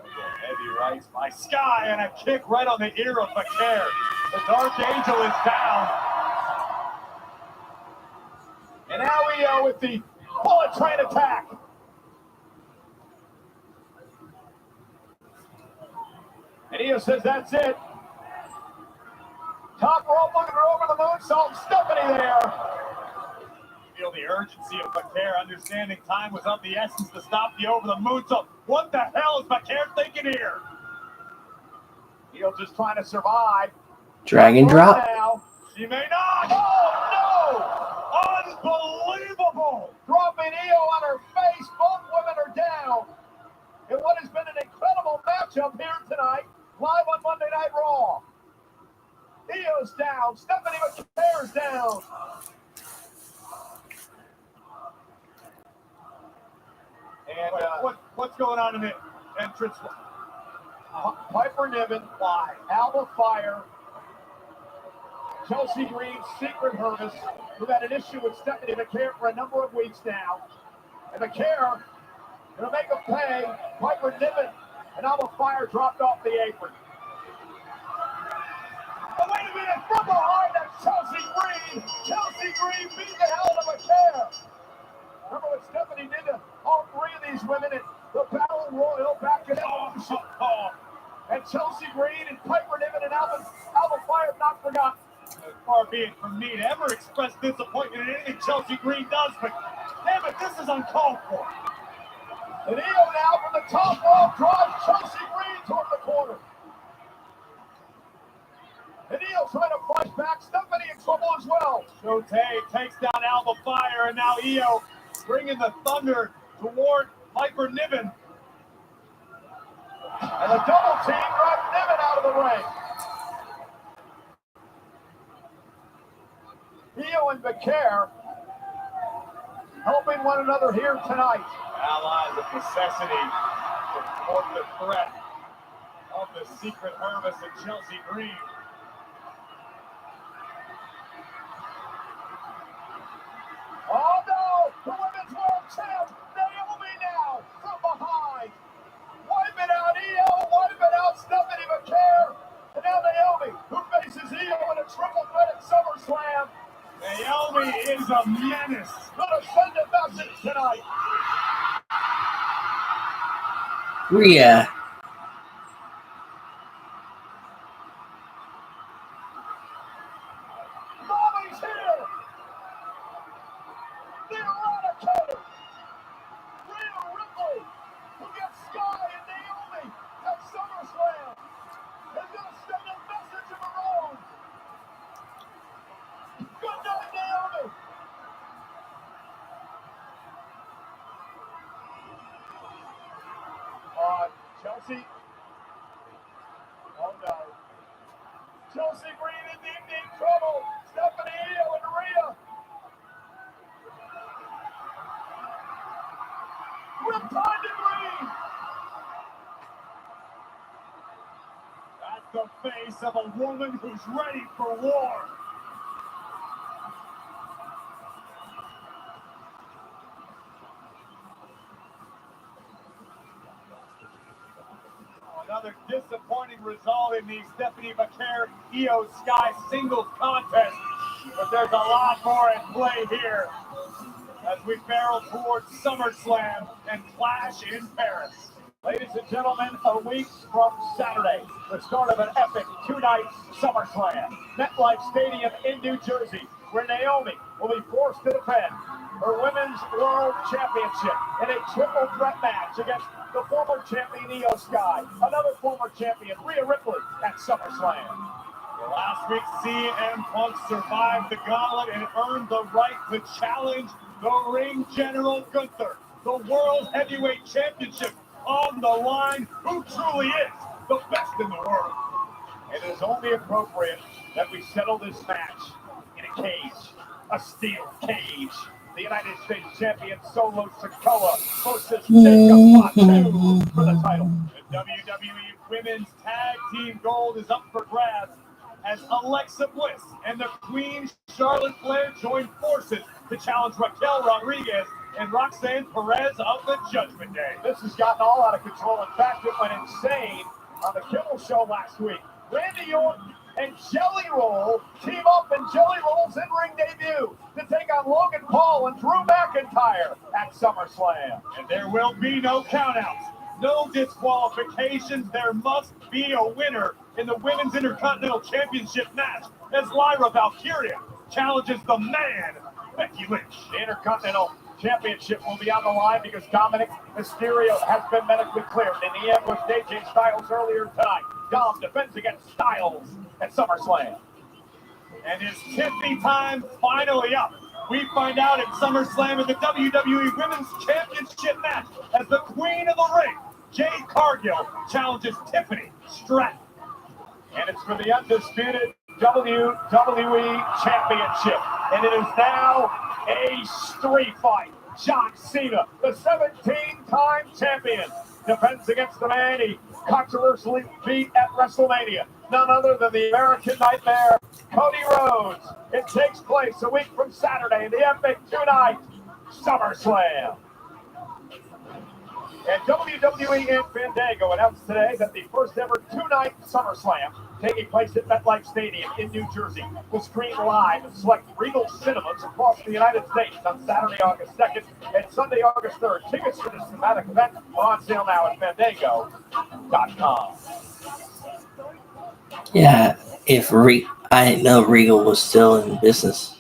Heavy rights by Sky and a kick right on the ear of Becaire. The Dark Angel is down. And now Io with the bullet train attack. And Io says that's it. Top rope looking her over the moonsault. Stephanie there. Feel the urgency of Becaire, understanding time was of the essence to stop the over the moonsault. What the hell is Becaire thinking here? Io just trying to survive. Dragon drop. Now. She may not. Oh no! Unbelievable! Dropping Io on her face. Both women are down. In what has been an incredible matchup here tonight, live on Monday Night Raw. Io's down. Stephanie Becaire's down. And what's going on in the entrance? Piper Niven, Alba Fire, Chelsea Green, Secret Hermes, who've had an issue with Stephanie Becaire for a number of weeks now. And Becaire gonna make a pay. Piper Niven and Alba Fire dropped off the apron. Oh, wait a minute, from behind, that's Chelsea Green. Chelsea Green beat the hell out of Becaire. Remember what Stephanie did to all three of these women at the Battle Royal back in and Chelsea Green and Piper Niven and Alba Fire have not forgotten. Far be it from me to ever express disappointment in anything Chelsea Green does, but damn it, this is uncalled for. And Io now from the top rope drives Chelsea Green toward the corner. And Io trying to fight back. Stephanie in trouble as well. Shote takes down Alba Fire, and now Io bringing the thunder toward Piper Niven. And a double team drives Niven out of the ring. Io and Becaire helping one another here tonight. Allies of necessity to thwart the threat of the Secret Hermes and Chelsea Green. Oh no! The Women's World Champ, Naomi now from behind. Wiping out Io, wiping out Stephanie Becaire. And now Naomi, who faces Io in a triple threat at SummerSlam. Naomi is a menace. Gonna send a message tonight. Rhea. Mommy's here. The Eradicator. Rhea Ripley, who gets Sky and Naomi at SummerSlam, is gonna send a message of her own. Good night, Naomi. Chelsea. Oh no. Chelsea Green in deep trouble. Stephanie Io and Rhea. Riptide to Green. That's the face of a woman who's ready for war. Another disappointing result in the Stephanie Becaire Io Sky singles contest. But there's a lot more at play here as we barrel towards SummerSlam and Clash in Paris. Ladies and gentlemen, a week from Saturday, the start of an epic two-night SummerSlam. MetLife Stadium in New Jersey, where Naomi will be forced to defend her Women's World Championship in a triple threat match against the former champion Io Sky, another former champion Rhea Ripley at SummerSlam. Well, last week, CM Punk survived the gauntlet and earned the right to challenge the Ring General Gunther, the World Heavyweight Championship on the line. Who truly is the best in the world? It is only appropriate that we settle this match in a cage, a steel cage. The United States champion Solo Sikoa versus Jacob Fatu for the title. The WWE Women's Tag Team Gold is up for grabs as Alexa Bliss and the Queen Charlotte Flair join forces to challenge Raquel Rodriguez and Roxanne Perez of the Judgment Day. This has gotten all out of control. In fact, it went insane on the Kimmel Show last week. Randy Orton and Jelly Roll team up in Jelly Roll's in-ring debut to take on Logan Paul and Drew McIntyre at SummerSlam. And there will be no countouts, no disqualifications. There must be a winner in the Women's Intercontinental Championship match as Lyra Valkyria challenges the man, Becky Lynch. The Intercontinental Championship will be on the line because Dominic Mysterio has been medically cleared. In the ambush, AJ Styles earlier tonight. Dom defends against Styles at SummerSlam. And is Tiffany time finally up? We find out at SummerSlam in the WWE Women's Championship match as the Queen of the Ring, Jade Cargill, challenges Tiffany Stratton. And it's for the undisputed WWE Championship. And it is now a street fight. John Cena, the 17-time champion, defends against the man he controversially beat at WrestleMania. None other than the American Nightmare, Cody Rhodes. It takes place a week from Saturday in the epic two-night SummerSlam. And WWE and Fandango announced today that the first ever two-night SummerSlam, taking place at MetLife Stadium in New Jersey, will screen live at select Regal cinemas across the United States on Saturday, August 2nd and Sunday, August 3rd. Tickets for this thematic event are on sale now at Fandango.com. Yeah, I didn't know Regal was still in business.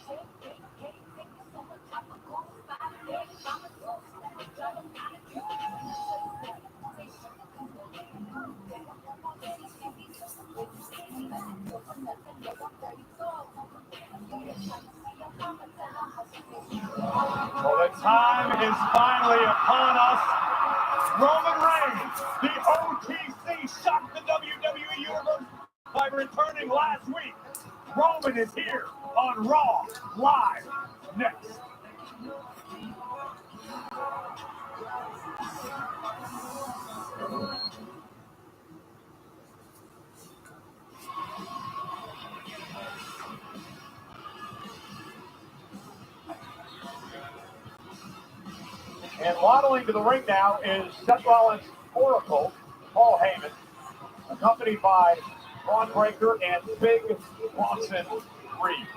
Well, the time is finally upon us. Roman Reigns, the OTC, shocked the WWE Universe by returning last week. Roman is here on Raw Live next. And waddling to the ring now is Seth Rollins' Oracle, Paul Heyman, accompanied by Braun Breaker and Big Bronson Reed.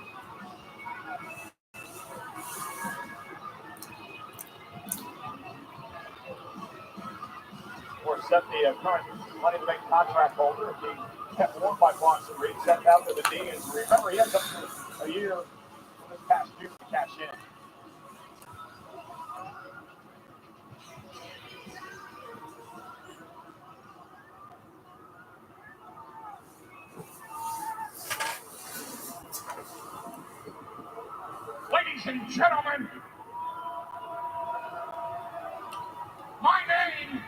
Of course, Seth, the current Money in the Bank contract holder, he kept warm by Bronson Reed, sent out to the knee injury. Remember, he has up to a year this past June to cash in. Ladies and gentlemen, my name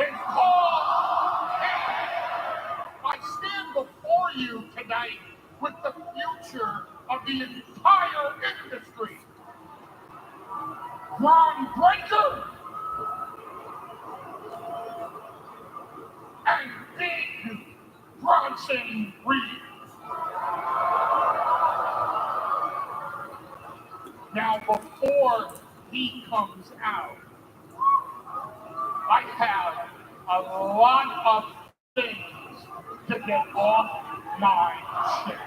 is Paul Heyman. I stand before you tonight with the future of the entire industry. Braun Breaker and Big Bronson Reed. Now, before he comes out, I have a lot of things to get off my chest.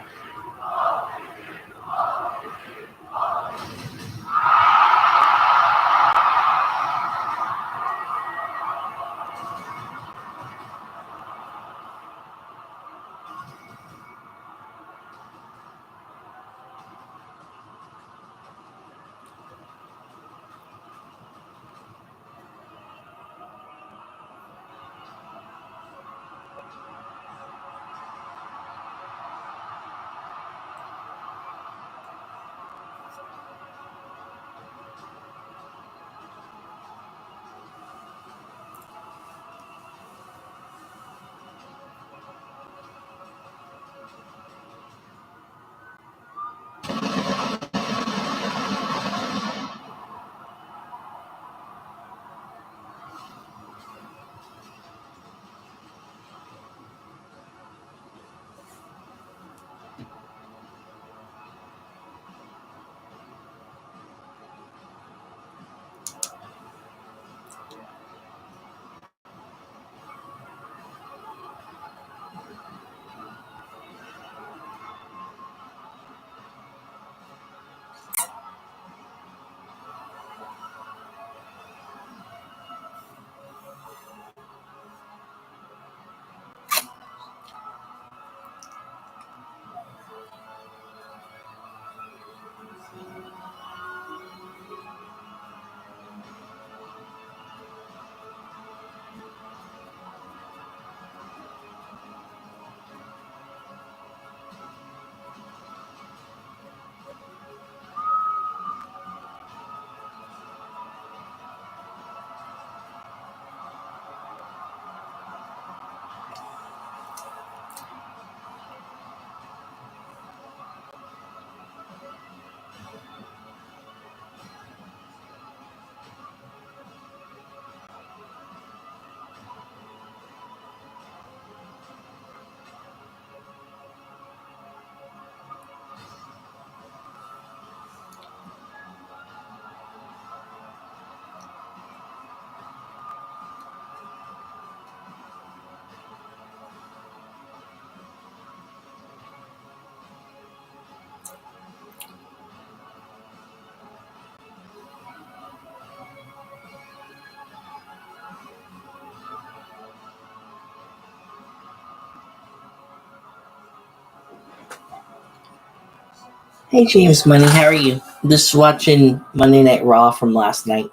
Hey James Money, how are you? Just watching Monday Night Raw from last night.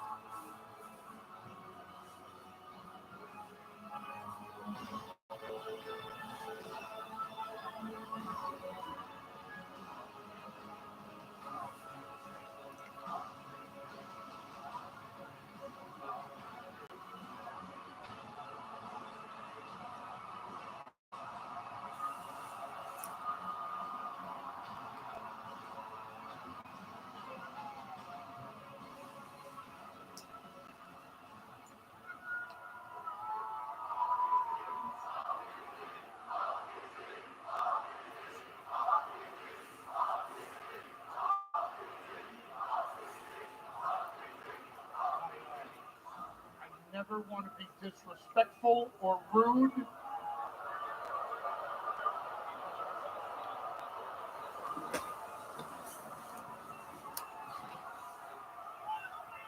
I never want to be disrespectful or rude.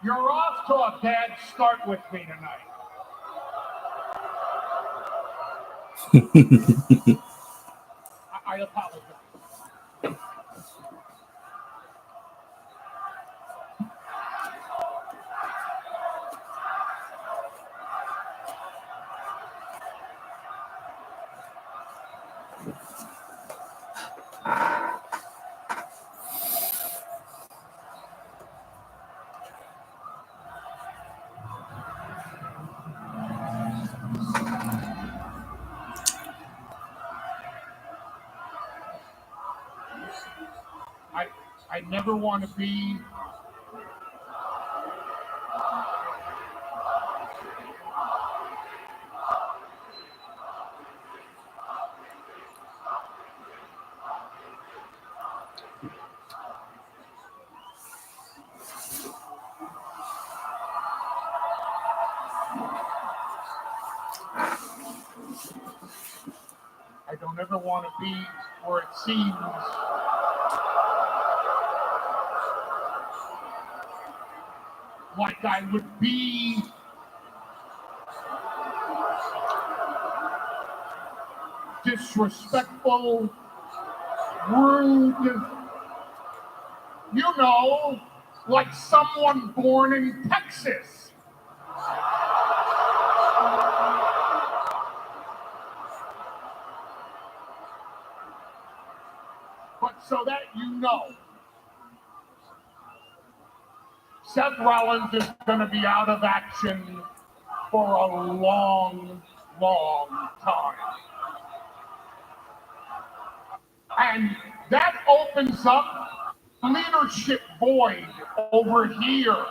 You're off to a bad start with me tonight. I apologize. I never want to be I don't ever want to be where it seems like I would be disrespectful, rude, you know, like someone born in Texas. But so that you know, Seth Rollins is going to be out of action for a long, long time. And that opens up leadership void over here,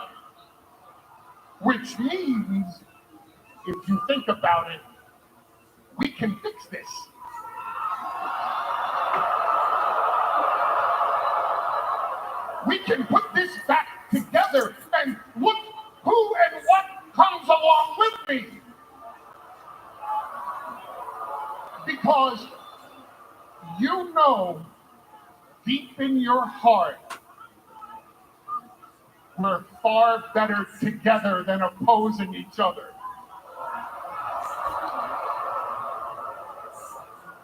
which means, if you think about it, we can fix this. We can put this back together, and look who and what comes along with me. Because you know, deep in your heart, we're far better together than opposing each other.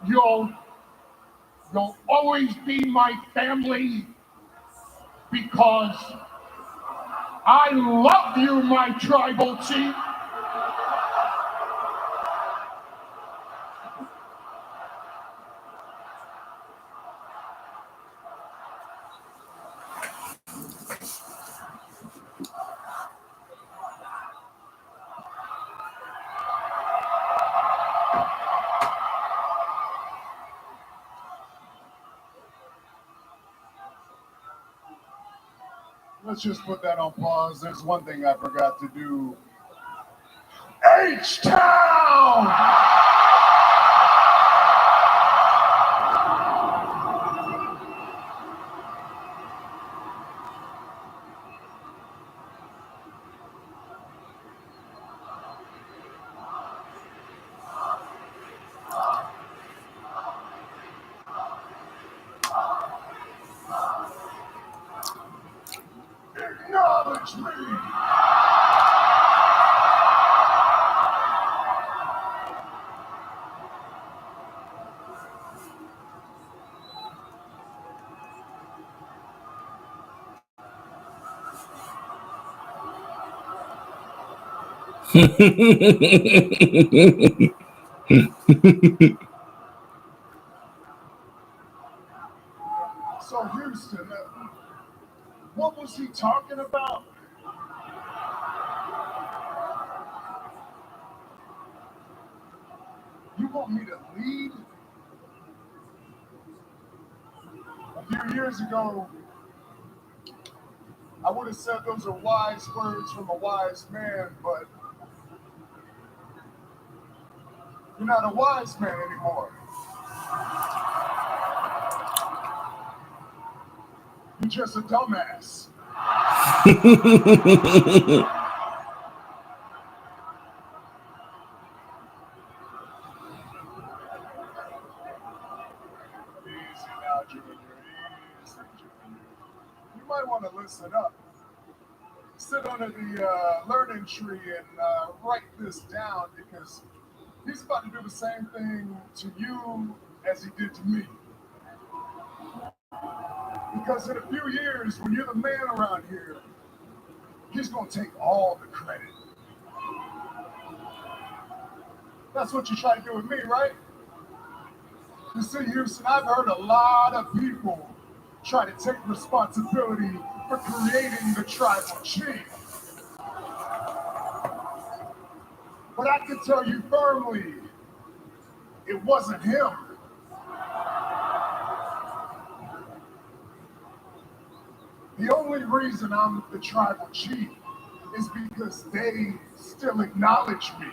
You'll always be my family because I love you, my tribal chief. Let's just put that on pause. There's one thing I forgot to do. H-Town! Acknowledge me! So Houston, what was he talking about? You want me to lead? A few years ago, I would have said those are wise words from a wise man, but you're not a wise man anymore. You're just a dumbass. Easy now, Junior. Easy, Junior. You might want to listen up. Sit under the learning tree and write this down, because he's about to do the same thing to you as he did to me. Because in a few years, when you're the man around here, he's going to take all the credit. That's what you try to do with me, right? You see, Houston, I've heard a lot of people try to take responsibility for creating the tribal chief. But I can tell you firmly, it wasn't him. The only reason I'm the tribal chief is because they still acknowledge me.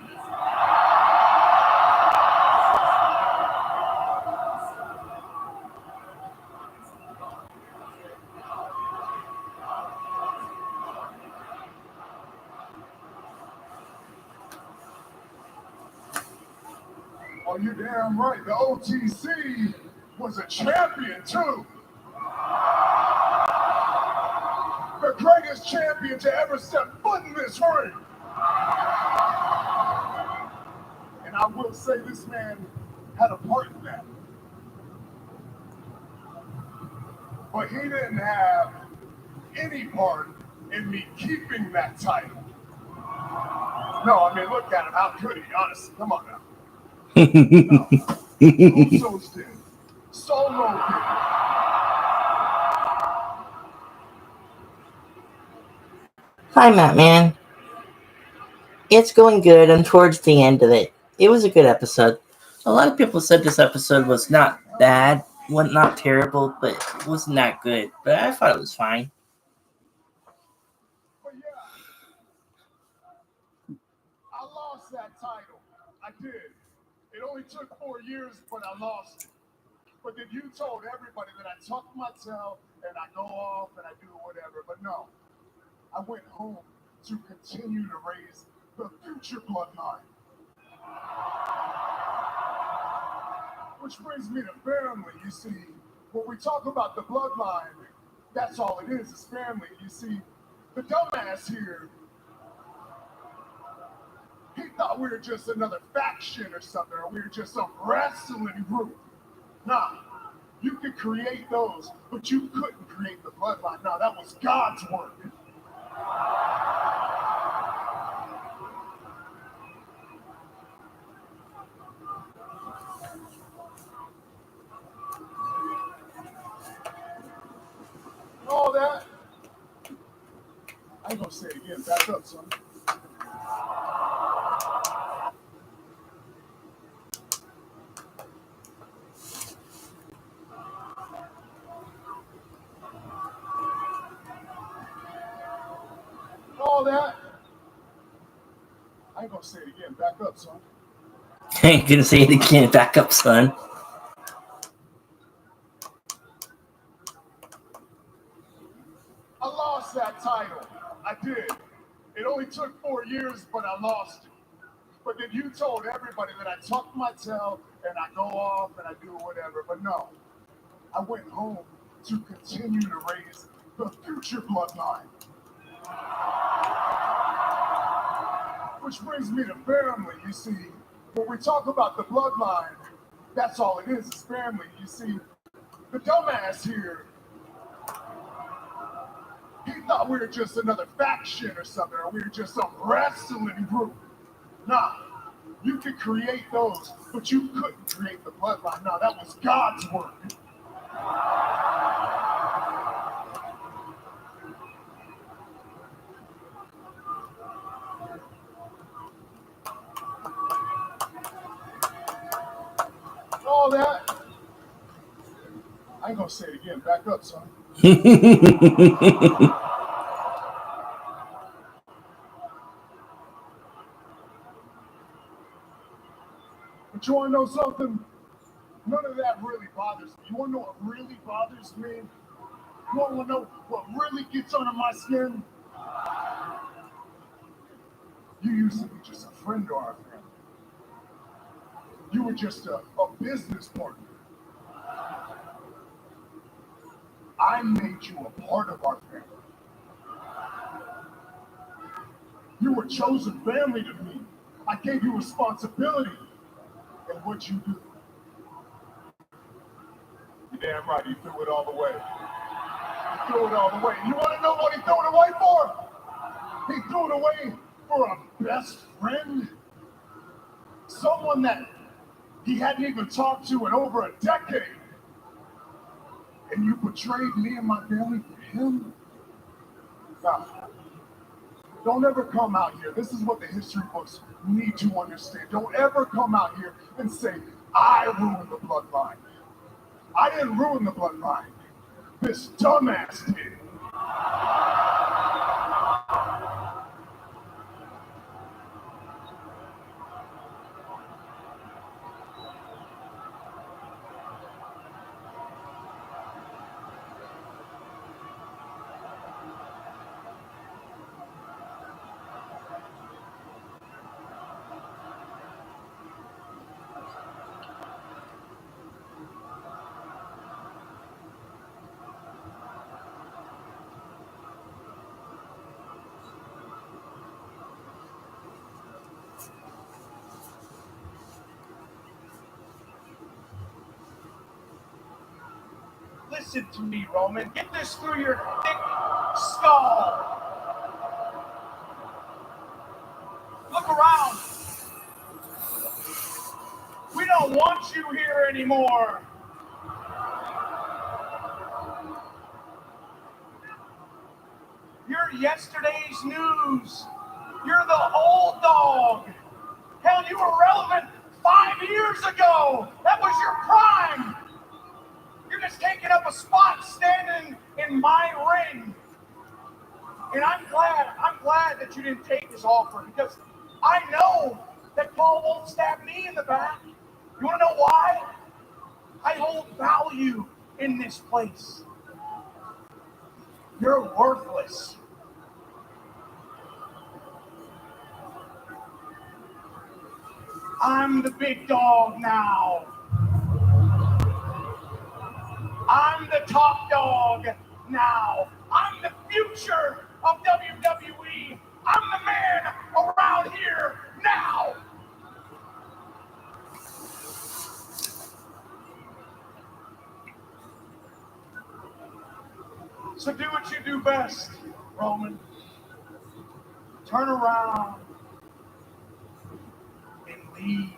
Oh, you're damn right. The OTC was a champion too. The greatest champion to ever step foot in this ring. And I will say this man had a part in that. But he didn't have any part in me keeping that title. No, I mean, look at him. How could he? Honestly, come on now. No. Usos did. Solo did. Hi, Matt, man. It's going good. I'm towards the end of it. It was a good episode. A lot of people said this episode was not bad, not terrible, but it wasn't that good. But I thought it was fine. But yeah, I lost that title. I did. It only took 4 years, but I lost it. But then you told everybody that I tuck my tail and I go off and I do whatever. But no, I went home to continue to raise the future bloodline. Which brings me to family. You see, when we talk about the bloodline, that's all it is family. You see, the dumbass here, he thought we were just another faction or something, or we were just some wrestling group. Nah, you could create those, but you couldn't create the bloodline. Nah, that was God's work. All that, I ain't gonna say it again. Back up, son. All that, I ain't gonna say it again. Back up, son. I ain't gonna say it again. Back up, son. I lost that title. I did. It only took 4 years, but I lost it. But then you told everybody that I tuck my tail and I go off and I do whatever. But no, I went home to continue to raise the future bloodline. Which brings me to family. You see, when we talk about the bloodline, that's all it is family. You see, the dumbass here, he thought we were just another faction or something, or we were just some wrestling group. Nah, you could create those, but you couldn't create the bloodline. No, that was God's work. All that. I ain't gonna say it again. Back up, son. But you wanna know something? None of that really bothers me. You wanna know what really bothers me? You wanna know what really gets under my skin? You used to be just a friend to our family. You were just a business partner. I made you a part of our family. You were chosen family to me. I gave you responsibility. And what you do? You're damn right, he threw it all away. He threw it all away. You want to know what he threw it away for? He threw it away for a best friend? Someone that he hadn't even talked to in over a decade. And you betrayed me and my family for him? Now, don't ever come out here. This is what the history books need to understand. Don't ever come out here and say, I ruined the bloodline. I didn't ruin the bloodline. This dumbass did. Listen to me, Roman. Get this through your thick skull. Look around. We don't want you here anymore. You're yesterday's news. You're the old dog. Hell, you were relevant 5 years ago. That was your prime. You're just taking up a spot standing in my ring. And I'm glad that you didn't take this offer, because I know that Paul won't stab me in the back. You want to know why? I hold value in this place. You're worthless. I'm the big dog now. I'm the top dog now. I'm the future of WWE. I'm the man around here now. So do what you do best, Roman. Turn around and leave.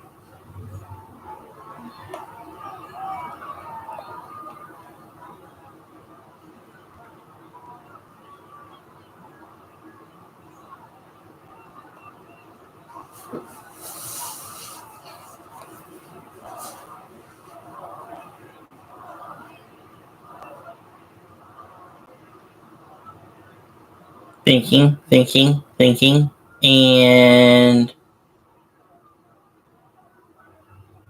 Thinking, and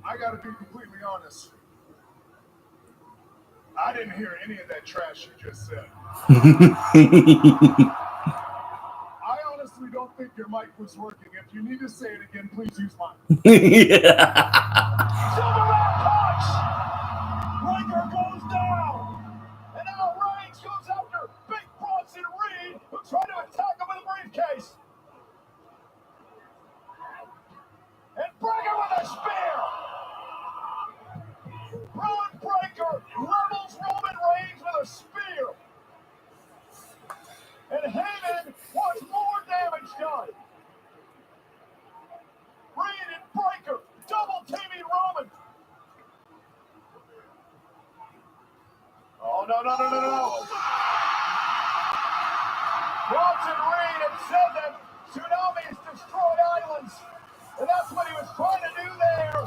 I gotta be completely honest. I didn't hear any of that trash you just said. I honestly don't think your mic was working. If you need to say it again, please use mine. Silverback punch! Breaker goes down! And now Reigns goes after Big Bronson Reed, who tried to attack him with a briefcase. And Breaker with a spear! Braun Breaker levels Roman Reigns with a spear. And Heyman wants more damage done. was trying to do there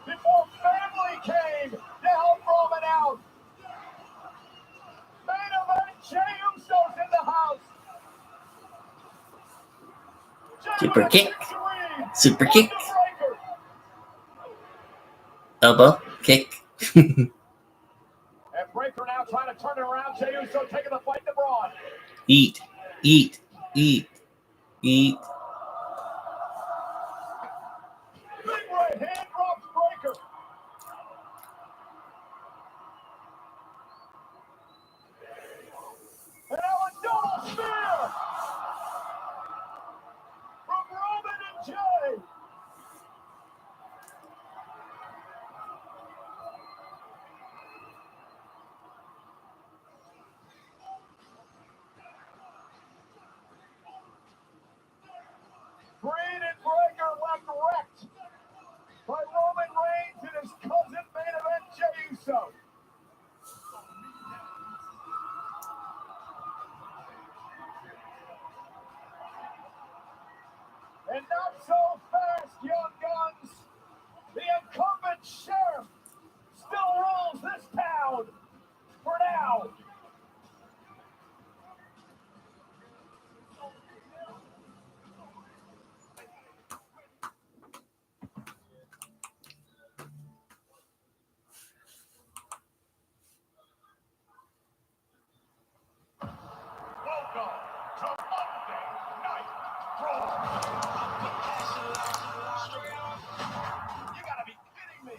before family came to help Roman out. Main event, Jey Uso's in the house. Jey Super with a kick. victory. Super kick. Underbreaker. Elbow. Kick. And Breaker now trying to turn it around. Jey Uso taking the fight to Braun. Eat. Eat. Eat. Eat. Big right hand drops Breaker. And now a double spear from Roman and Jey. Green and Breaker left wrecked by Roman Reigns and his cousin main event Jey Uso. And not so fast, young guns. The incumbent sheriff still rules this town for now. Welcome to Monday Night Raw. You gotta be kidding me.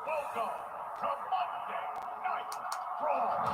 Welcome to Monday Night Raw.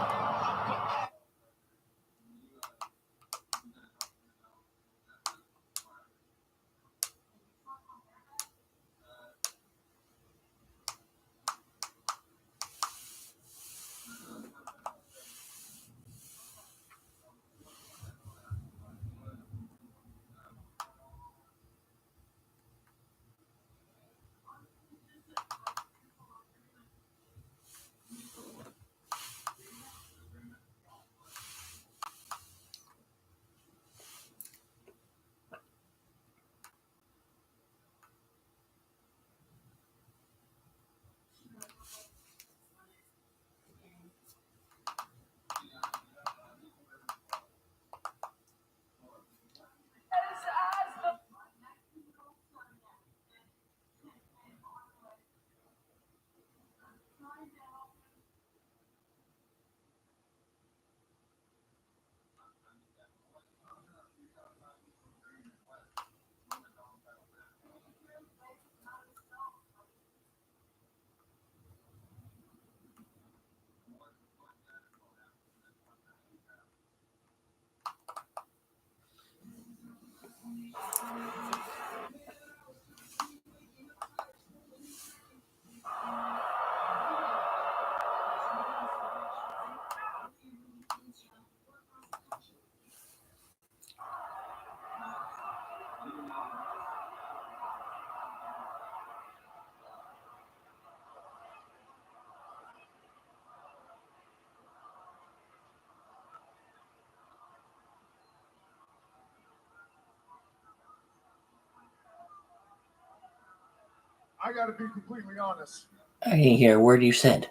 I gotta be completely honest. I didn't hear a word you said.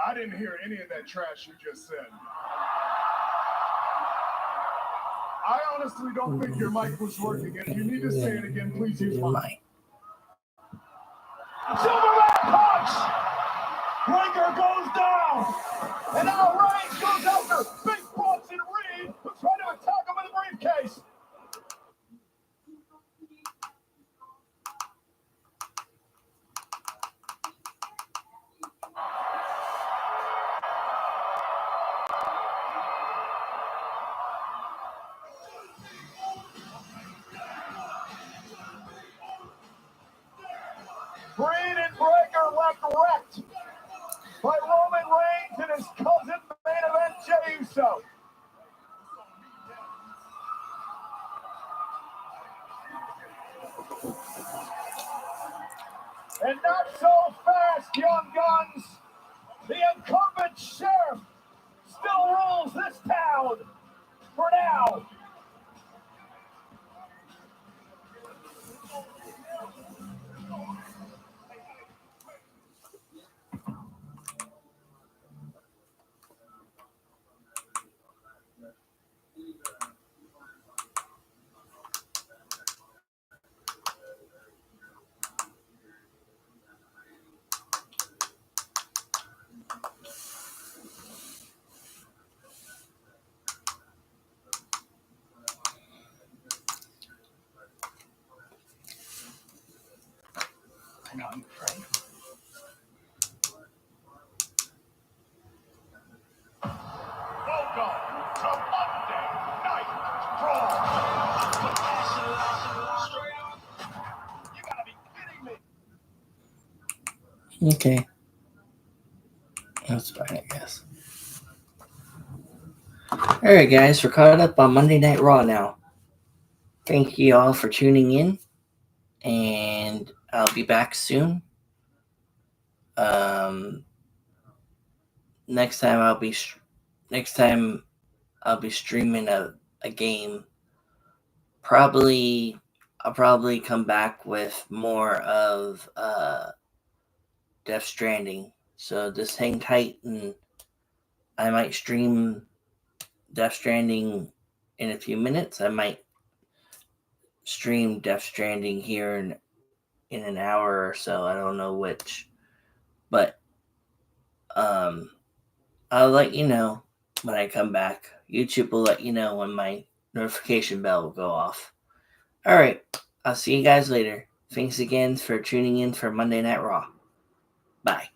I didn't hear any of that trash you just said. I honestly don't think your mic was working. If you need to say it again, please use mine. Silverman punch! Breaker goes down! And now Reigns goes after Big Bronson Reed, who's trying to attack him with a briefcase. Braden Breaker left wrecked by Roman Reigns and his cousin main event Jey Uso. And not so fast, young guns. The incumbent sheriff still rules this town for now. I know I'm afraid. Welcome to Monday Night Raw. You gotta be kidding me. Okay. That's fine, I guess. Alright, guys, we're caught up on Monday Night Raw now. Thank you all for tuning in, and I'll be back soon. Next time I'll be streaming a game. I'll probably come back with more of Death Stranding. So just hang tight, and I might stream Death Stranding in a few minutes. I might stream Death Stranding here in an hour or so. I don't know which. But I'll let you know when I come back. YouTube will let you know when my notification bell will go off. Alright, I'll see you guys later. Thanks again for tuning in for Monday Night Raw. Bye.